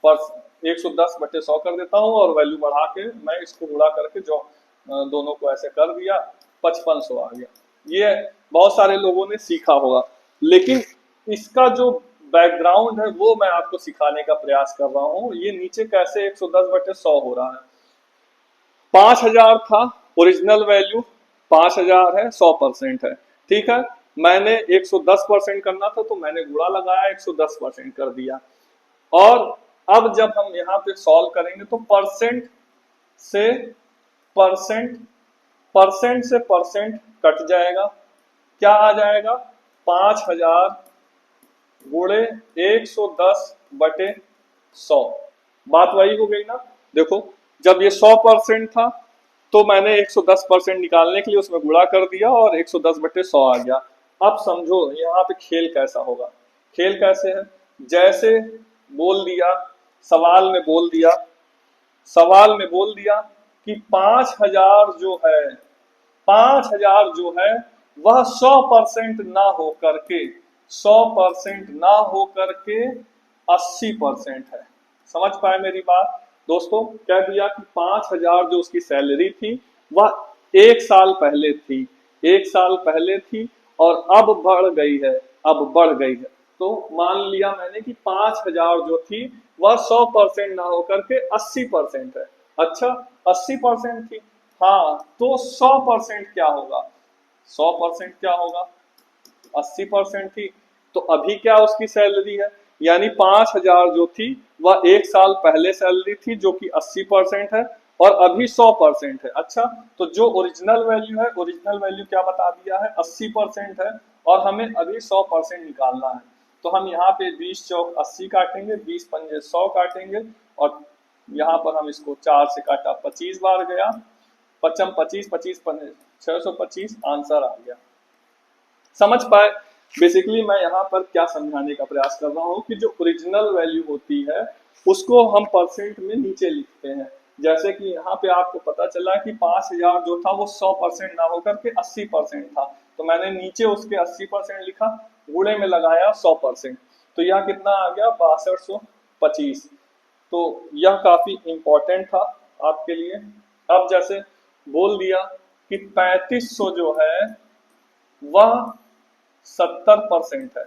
पर 110/100 कर देता हूँ और वैल्यू बढ़ा के मैं इसको गुणा करके जो दोनों को ऐसे कर दिया, 5500 आ गया। ये बहुत सारे लोगों ने सीखा होगा, लेकिन इसका जो बैकग्राउंड है वो मैं आपको सिखाने का प्रयास कर रहा हूँ। ये नीचे कैसे 110/100 हो रहा है, 5,000 था ओरिजिनल वैल्यू, 5,000 है, 100% है। ठीक है, मैंने 110% करना था तो मैंने गुणा लगाया, 110% कर दिया। और अब जब हम यहाँ पे सॉल्व करेंगे तो से परसेंट परसेंट से परसेंट कट जाएगा, क्या आ जाएगा, 5,000 गुणे 110/100, बात वही हो गई ना। देखो, जब ये 100% था तो मैंने 110% निकालने के लिए उसमें गुणा कर दिया और 110/100 आ गया। अब समझो यहाँ पे खेल कैसा होगा, खेल कैसे है, जैसे बोल दिया, सवाल में बोल दिया, सवाल में बोल दिया कि 5,000 जो है, 5,000 जो है वह 100% ना हो करके, 100% ना हो करके 80% है। समझ पाए मेरी बात दोस्तों, कह दिया कि 5,000 जो उसकी सैलरी थी वह 1 साल पहले थी, 1 साल पहले थी और अब बढ़ गई है, अब बढ़ गई है। तो मान लिया मैंने कि 5,000 जो थी वह 100% ना होकर के 80% है। अच्छा, 80% थी, हाँ, तो 100% क्या होगा, 100% क्या होगा, 80% थी। तो अभी क्या उसकी सैलरी है, यानी 5,000 जो थी वह 1 साल पहले सैलरी थी जो कि 80% है, और अभी 100% है। अच्छा, तो जो ओरिजिनल वैल्यू है, ओरिजिनल वैल्यू क्या बता दिया है, 80% है, और हमें अभी 100% निकालना है। तो हम यहाँ पे 20 चौक 80 काटेंगे, 20 पंजे 100 काटेंगे, और यहाँ पर हम इसको 4 से काटा, 25 बार गया, पचम 25, 25 पंजे 625, आंसर आ गया। समझ पाए, बेसिकली मैं यहाँ पर क्या समझाने का प्रयास कर रहा हूँ कि जो ओरिजिनल वैल्यू होती है उसको हम परसेंट में नीचे लिखते हैं। जैसे कि यहाँ पे आपको पता चला कि 5,000 जो था वो 100% ना होकर के 80% था, तो मैंने नीचे उसके 80% लिखा, गुणे में लगाया 100%, तो यह कितना आ गया, 6225। तो यह काफी इंपॉर्टेंट था आपके लिए। अब जैसे बोल दिया कि 3500 जो है वह 70% है,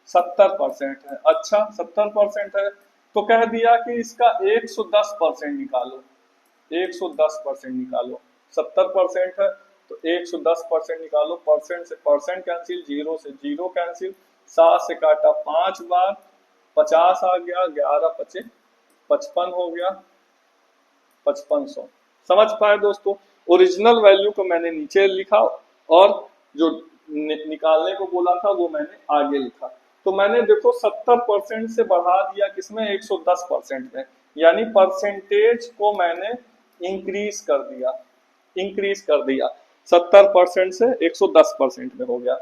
70% है। अच्छा, 70% है, तो कह दिया कि इसका 110% निकालो, 110% निकालो। 70% है तो 110% निकालो, परसेंट से परसेंट कैंसिल, जीरो से जीरो कैंसिल, 7 से काटा 5 बार, 50 आ गया, 11 पचे 55 हो गया, 5500। समझ पाए दोस्तों, ओरिजिनल वैल्यू को मैंने नीचे लिखा और जो निकालने को बोला था वो मैंने आगे लिखा। तो मैंने देखो 70% से बढ़ा दिया किसमें, 110% में, यानी परसेंटेज को मैंने इंक्रीज कर दिया, इंक्रीज कर दिया, 70% से 110% में हो गया।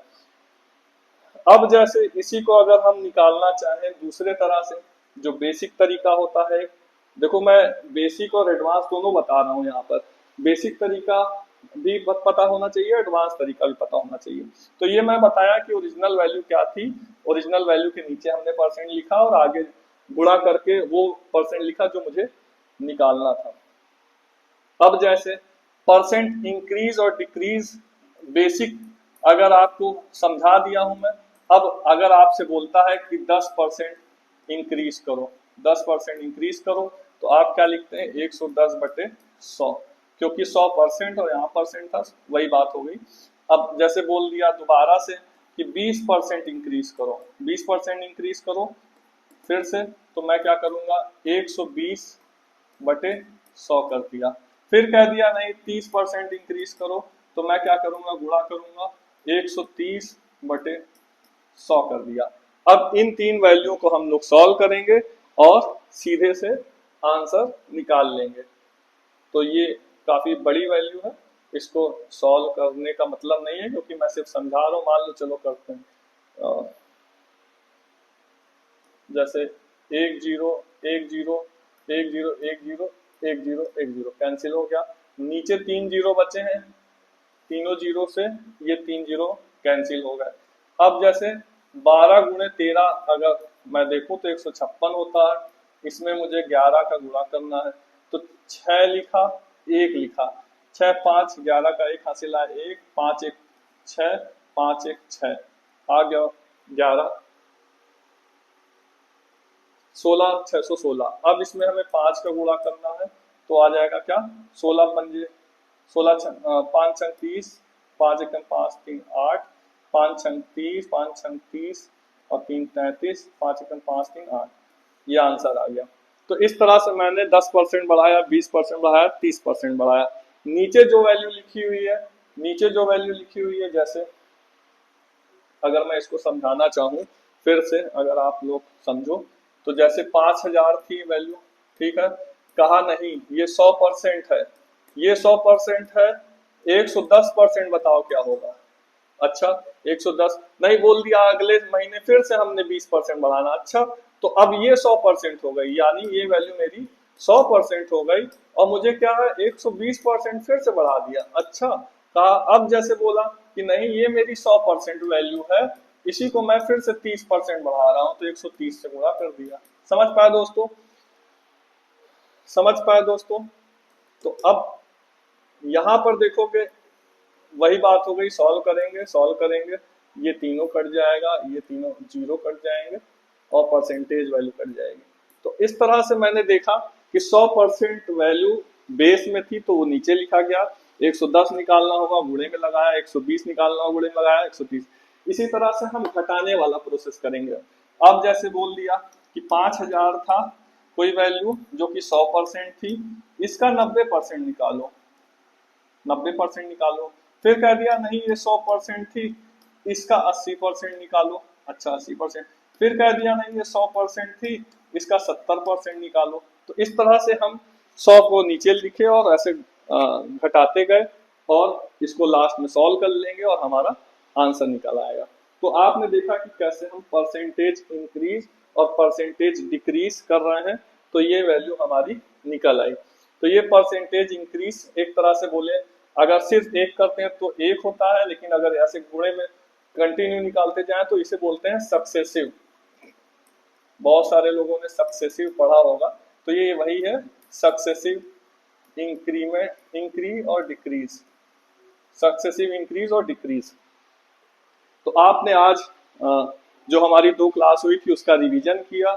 अब जैसे इसी को अगर हम निकालना चाहें दूसरे तरह से, जो बेसिक तरीका होता है, देखो मैं बेसिक और एडवांस दोनों बता रहा हूं यहाँ पर। बेसिक तरीका भी पता होना चाहिए, एडवांस तरीका भी पता होना चाहिए। तो ये मैं बताया कि ओरिजिनल वैल्यू क्या थी। ओरिजिनल वैल्यू के नीचे हमने परसेंट लिखा और आगे गुणा करके वो परसेंट लिखा जो मुझे निकालना था। अब जैसे परसेंट इंक्रीज और डिक्रीज बेसिक अगर आपको समझा दिया हूं मैं। अब अगर आपसे बोलता है कि 10% इंक्रीज करो, 10% इंक्रीज करो, तो आप क्या लिखते हैं, 110/100, क्योंकि 100% और यहाँ परसेंट था, वही बात हो गई। अब जैसे बोल दिया दोबारा से कि 20% इंक्रीज करो, 20% इंक्रीज करो फिर से, तो मैं क्या करूंगा, 120/100 कर दिया। फिर कह दिया नहीं 30% इंक्रीज करो, तो मैं क्या करूंगा, गुणा करूंगा, 130/100 कर दिया। अब इन तीन वैल्यू को हम लोग सॉल्व करेंगे और सीधे से आंसर निकाल लेंगे। तो ये काफी बड़ी वैल्यू है, इसको सॉल्व करने का मतलब नहीं है, क्योंकि मैं सिर्फ समझा रहा हूँ। मान लो चलो करते हैं, जैसे 1 0 1 0 1 0 1 0 1 0 1 0 कैंसिल हो गया, नीचे 3 0 बचे हैं, तीनों जीरो से ये 3 0 कैंसिल हो गए। अब जैसे 12 × 13 अगर मैं देखूं तो 156 होता है, इसमें मुझे 11 का गुणा करना है, तो 6 लिखा, 1 लिखा, 6 5 11 का 1 हासिल आया, 1 5 1 6 5 1 6 आ गया 11, 16 616। अब इसमें हमें 5 का गुणा करना है, तो आ जाएगा क्या, 16 5 छंग 30, 5 एकम 5 3 8, 5 छंग 30, 5 छंग 30 और 3 33, 5 एकम 5 3 8, ये आंसर आ गया। तो इस तरह से मैंने 10% बढ़ाया, 20% बढ़ाया, 30% बढ़ाया। नीचे जो वैल्यू लिखी हुई है, नीचे जो वैल्यू लिखी हुई है, जैसे अगर मैं इसको समझाना चाहूँ फिर से, अगर आप लोग समझो, तो जैसे 5000 थी वैल्यू, ठीक है, कहा नहीं ये 100% है, ये 100% है, 110% बताओ क्या होगा। अच्छा 110 नहीं बोल दिया, अगले महीने फिर से हमने 20% बढ़ाना। अच्छा तो अब ये 100% हो गई, यानी ये वैल्यू मेरी 100% हो गई, और मुझे क्या है 120% फिर से बढ़ा दिया। अच्छा कहा, अब जैसे बोला कि नहीं ये मेरी 100% वैल्यू है, इसी को मैं फिर से 30% बढ़ा रहा हूं, तो 130 से गुणा कर दिया। समझ पाए दोस्तों, समझ पाए दोस्तों। तो अब यहां पर देखोगे वही बात हो गई, सॉल्व करेंगे, सॉल्व करेंगे, ये तीनों कट जाएगा, ये तीनों जीरो कट जाएंगे और परसेंटेज वैल्यू कट जाएगी। तो इस तरह से मैंने देखा कि 100% वैल्यू बेस में थी, तो वो नीचे लिखा गया, 110 निकालना होगा गुणे में लगाया, 120 निकालना होगा गुणे में लगाया, 130। इसी तरह से हम घटाने वाला प्रोसेस करेंगे। अब जैसे बोल दिया कि 5000 था कोई वैल्यू जो कि 100% थी, इसका 90% निकालो, 90% निकालो। फिर कह दिया नहीं ये 100% थी, इसका 80% निकालो। अच्छा 80%। फिर कह दिया नहीं ये 100% थी, इसका 70% निकालो। तो इस तरह से हम 100 को नीचे लिखे और ऐसे घटाते गए, और इसको लास्ट में सॉल्व कर लेंगे और हमारा आंसर निकल आएगा। तो आपने देखा कि कैसे हम परसेंटेज इंक्रीज और परसेंटेज डिक्रीज कर रहे हैं, तो ये वैल्यू हमारी निकल आई। तो ये परसेंटेज इंक्रीज एक तरह से बोले, अगर सिर्फ एक करते हैं तो एक होता है, लेकिन अगर ऐसे गुणे में कंटिन्यू निकालते जाएं तो इसे बोलते हैं सक्सेसिव। बहुत सारे लोगों ने सक्सेसिव पढ़ा होगा, तो ये वही है सक्सेसिव इंक्रीमेंट, इंक्रीज और डिक्रीज, सक्सेसिव इंक्रीज और डिक्रीज। तो आपने आज जो हमारी 2 क्लास हुई थी उसका रिवीजन किया,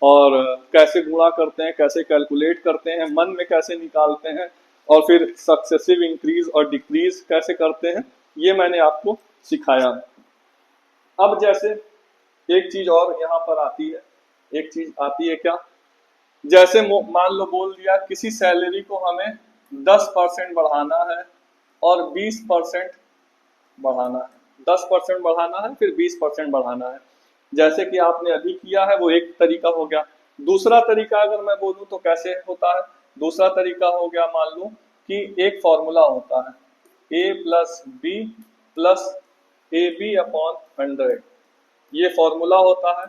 और कैसे गुणा करते हैं, कैसे कैलकुलेट करते हैं, मन में कैसे निकालते हैं, और फिर सक्सेसिव इंक्रीज और डिक्रीज कैसे करते हैं, ये मैंने आपको सिखाया। अब जैसे एक चीज और यहाँ पर आती है, एक चीज आती है क्या, जैसे मान लो बोल दिया किसी सैलरी को हमें 10% बढ़ाना है और 20% बढ़ाना है, 10% बढ़ाना है फिर 20% बढ़ाना है, जैसे कि आपने अभी किया है, वो एक तरीका हो गया। दूसरा तरीका अगर मैं बोलूं तो कैसे होता है, दूसरा तरीका हो गया, मान लो कि एक फॉर्मूला होता है a+b+ab/100, ये फॉर्मूला होता है।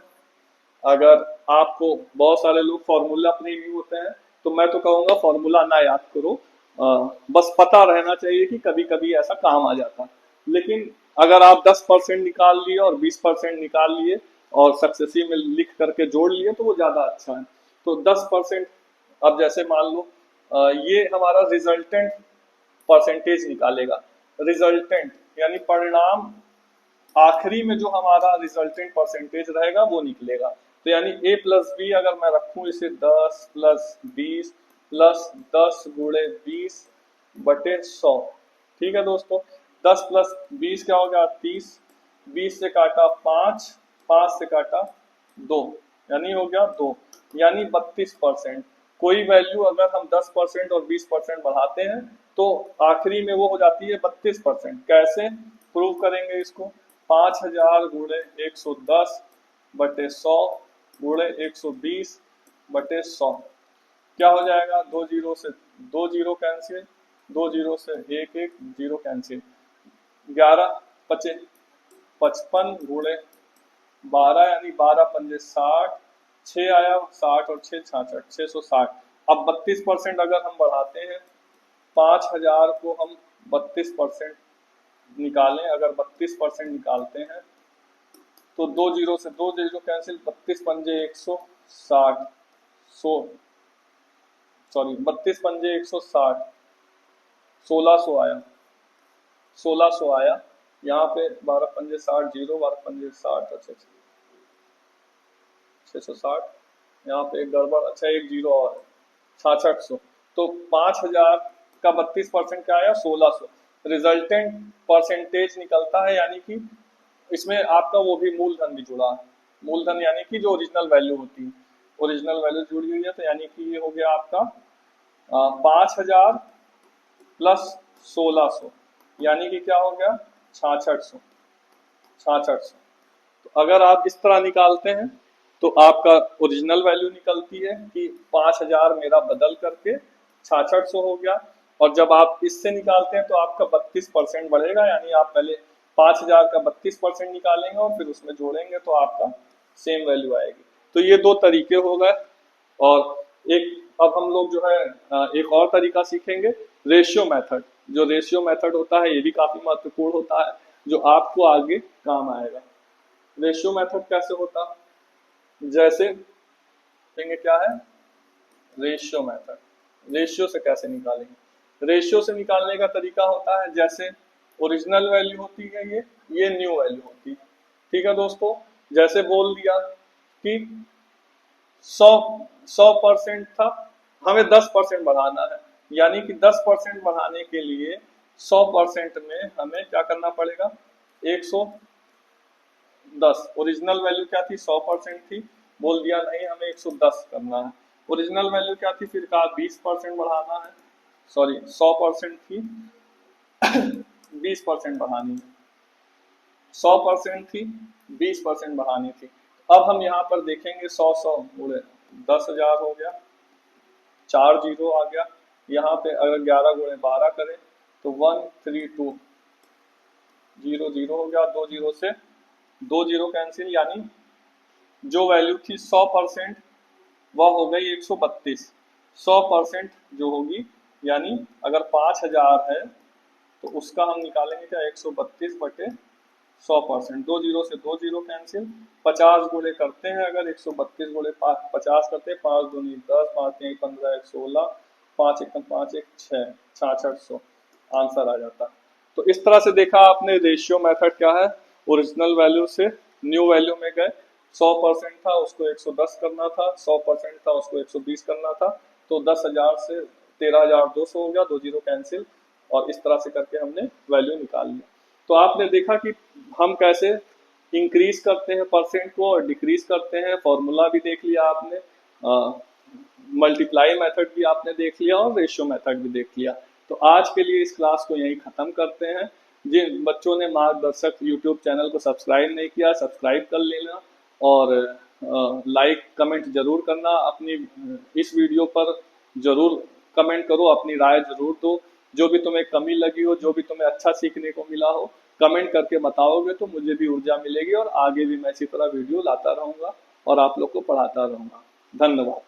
अगर आपको बहुत सारे लोग फॉर्मूला अपने नहीं होते हैं, तो मैं तो कहूंगा फॉर्मूला ना याद करो, बस पता रहना चाहिए कि कभी कभी ऐसा काम आ जाता है। लेकिन अगर आप 10% निकाल लिए और 20% निकाल लिए और सक्सेसिव में लिख करके जोड़ लिए तो वो ज्यादा अच्छा है। तो 10%, अब जैसे मान लो ये हमारा रिजल्टेंट परसेंटेज निकालेगा। रिजल्टेंट यानी परिणाम, आखिरी में जो हमारा रिजल्टेंट परसेंटेज रहेगा वो निकलेगा। तो यानी a प्लस बी अगर मैं रखूं इसे 10 प्लस 20 प्लस 10 गुणे 20 बटे 100। ठीक है दोस्तों, 10 प्लस 20 क्या हो गया 30, 20 से काटा 5, 5 से काटा 2, यानी हो गया 2, यानी 32%। कोई वैल्यू अगर हम 10% और 20% बढ़ाते हैं तो आखिरी में वो हो जाती है 32%। कैसे प्रूव करेंगे इसको? 5000 गुणे 110 बटे 100 गुणे 120 बटे 100 क्या हो जाएगा? दो जीरो से दो जीरो कैंसिल, दो जीरो से एक एक जीरो कैंसिल, 11 पचे 55 गुणे 12 यानी 12 पंजे 60, 6 आया 60 और 6 66, 660। अब 32% अगर हम बढ़ाते हैं, 5000 को हम 32% निकालें, अगर 32% निकालते हैं तो दो जीरो से दो जीरो कैंसिल, 32 पंजे 160, 32 पंजे 160, 1600 आया, 1600 आया। यहाँ पे 12 पंजे 60 जीरो, 12 पंजे 60 अच्छा 660, यहाँ पे एक गड़बड़, अच्छा एक जीरो और है 6600। तो 5000 का 32% क्या आया? 1600। रिजल्टेंट परसेंटेज निकलता है, यानी कि इसमें आपका वो भी मूलधन भी जुड़ा है। मूलधन यानी कि जो ओरिजिनल वैल्यू होती है, ओरिजिनल वैल्यू जुड़ी हुई है। तो यानी कि ये हो गया आपका 5000 प्लस 1600, यानी कि क्या हो गया 6600, 6600। तो अगर आप इस तरह निकालते हैं तो आपका ओरिजिनल वैल्यू निकलती है कि 5000 मेरा बदल करके 6600 हो गया। और जब आप इससे निकालते हैं तो आपका 32% बढ़ेगा, यानी आप पहले 5000 का 32% निकालेंगे और फिर उसमें जोड़ेंगे तो आपका सेम वैल्यू आएगी। तो ये दो तरीके हो गए। और एक अब हम लोग जो है एक और तरीका सीखेंगे, रेशियो मेथड। जो रेशियो मेथड होता है ये भी काफी महत्वपूर्ण होता है, जो आपको आगे काम आएगा। रेशियो मेथड कैसे होता? जैसे देखेंगे क्या है रेशियो मेथड। रेशियो से कैसे निकालेंगे? रेशियो से निकालने का तरीका होता है, जैसे ओरिजिनल वैल्यू होती है ये न्यू वैल्यू होती है। ठीक है दोस्तों, जैसे बोल दिया कि 100% था, हमें 10% बढ़ाना है, यानी कि 10% बढ़ाने के लिए 100% में हमें क्या करना पड़ेगा? 110। ओरिजिनल वैल्यू क्या थी? 100% थी। बोल दिया नहीं, हमें 110 करना है। ओरिजिनल वैल्यू क्या थी? फिर कहा 20% बढ़ाना है, सॉरी 100% थी 20% बढ़ानी है। 100% थी 20% बढ़ानी थी। अब हम यहाँ पर देखेंगे 100 गुणे 10,000 हो गया, 4 जीरो आ गया। यहाँ पे अगर 11 गुणे 12 करें तो 132, जीरो जीरो हो गया, दो जीरो से दो जीरो कैंसिल, यानी जो वैल्यू थी 100% वह हो गई 132। 100% जो होगी, यानी अगर 5000 है तो उसका हम निकालेंगे क्या? 132 बटे 100%। दो जीरो से दो जीरो कैंसिल, 50 गुणे करते हैं अगर 132 गुणे 50 करते हैं, 5 दूनी 10, 5 3 15, 1 16, 5 1 5 1 6, 6600 आंसर आ जाता है। तो इस तरह से देखा आपने रेशियो मेथड क्या है। ओरिजिनल वैल्यू से न्यू वैल्यू में गए, 100% था उसको 110 करना था, 100% था उसको 120 करना था। तो 10,000 से 13,200 हो गया, दो जीरो कैंसिल, और इस तरह से करके हमने वैल्यू निकाल लिया। तो आपने देखा कि हम कैसे इंक्रीज करते हैं परसेंट को और डिक्रीज करते हैं। फॉर्मूला भी देख लिया आपने, मल्टीप्लाई मेथड भी आपने देख लिया और रेशियो मेथड भी देख लिया। तो आज के लिए इस क्लास को यहीं खत्म करते हैं। जिन बच्चों ने मार्गदर्शक यूट्यूब चैनल को सब्सक्राइब नहीं किया, सब्सक्राइब कर लेना और लाइक कमेंट जरूर करना। अपनी इस वीडियो पर जरूर कमेंट करो, अपनी राय जरूर दो। जो भी तुम्हें कमी लगी हो, जो भी तुम्हें अच्छा सीखने को मिला हो, कमेंट करके बताओगे तो मुझे भी ऊर्जा मिलेगी और आगे भी मैं इसी तरह वीडियो लाता रहूंगा और आप लोग को पढ़ाता रहूंगा। धन्यवाद।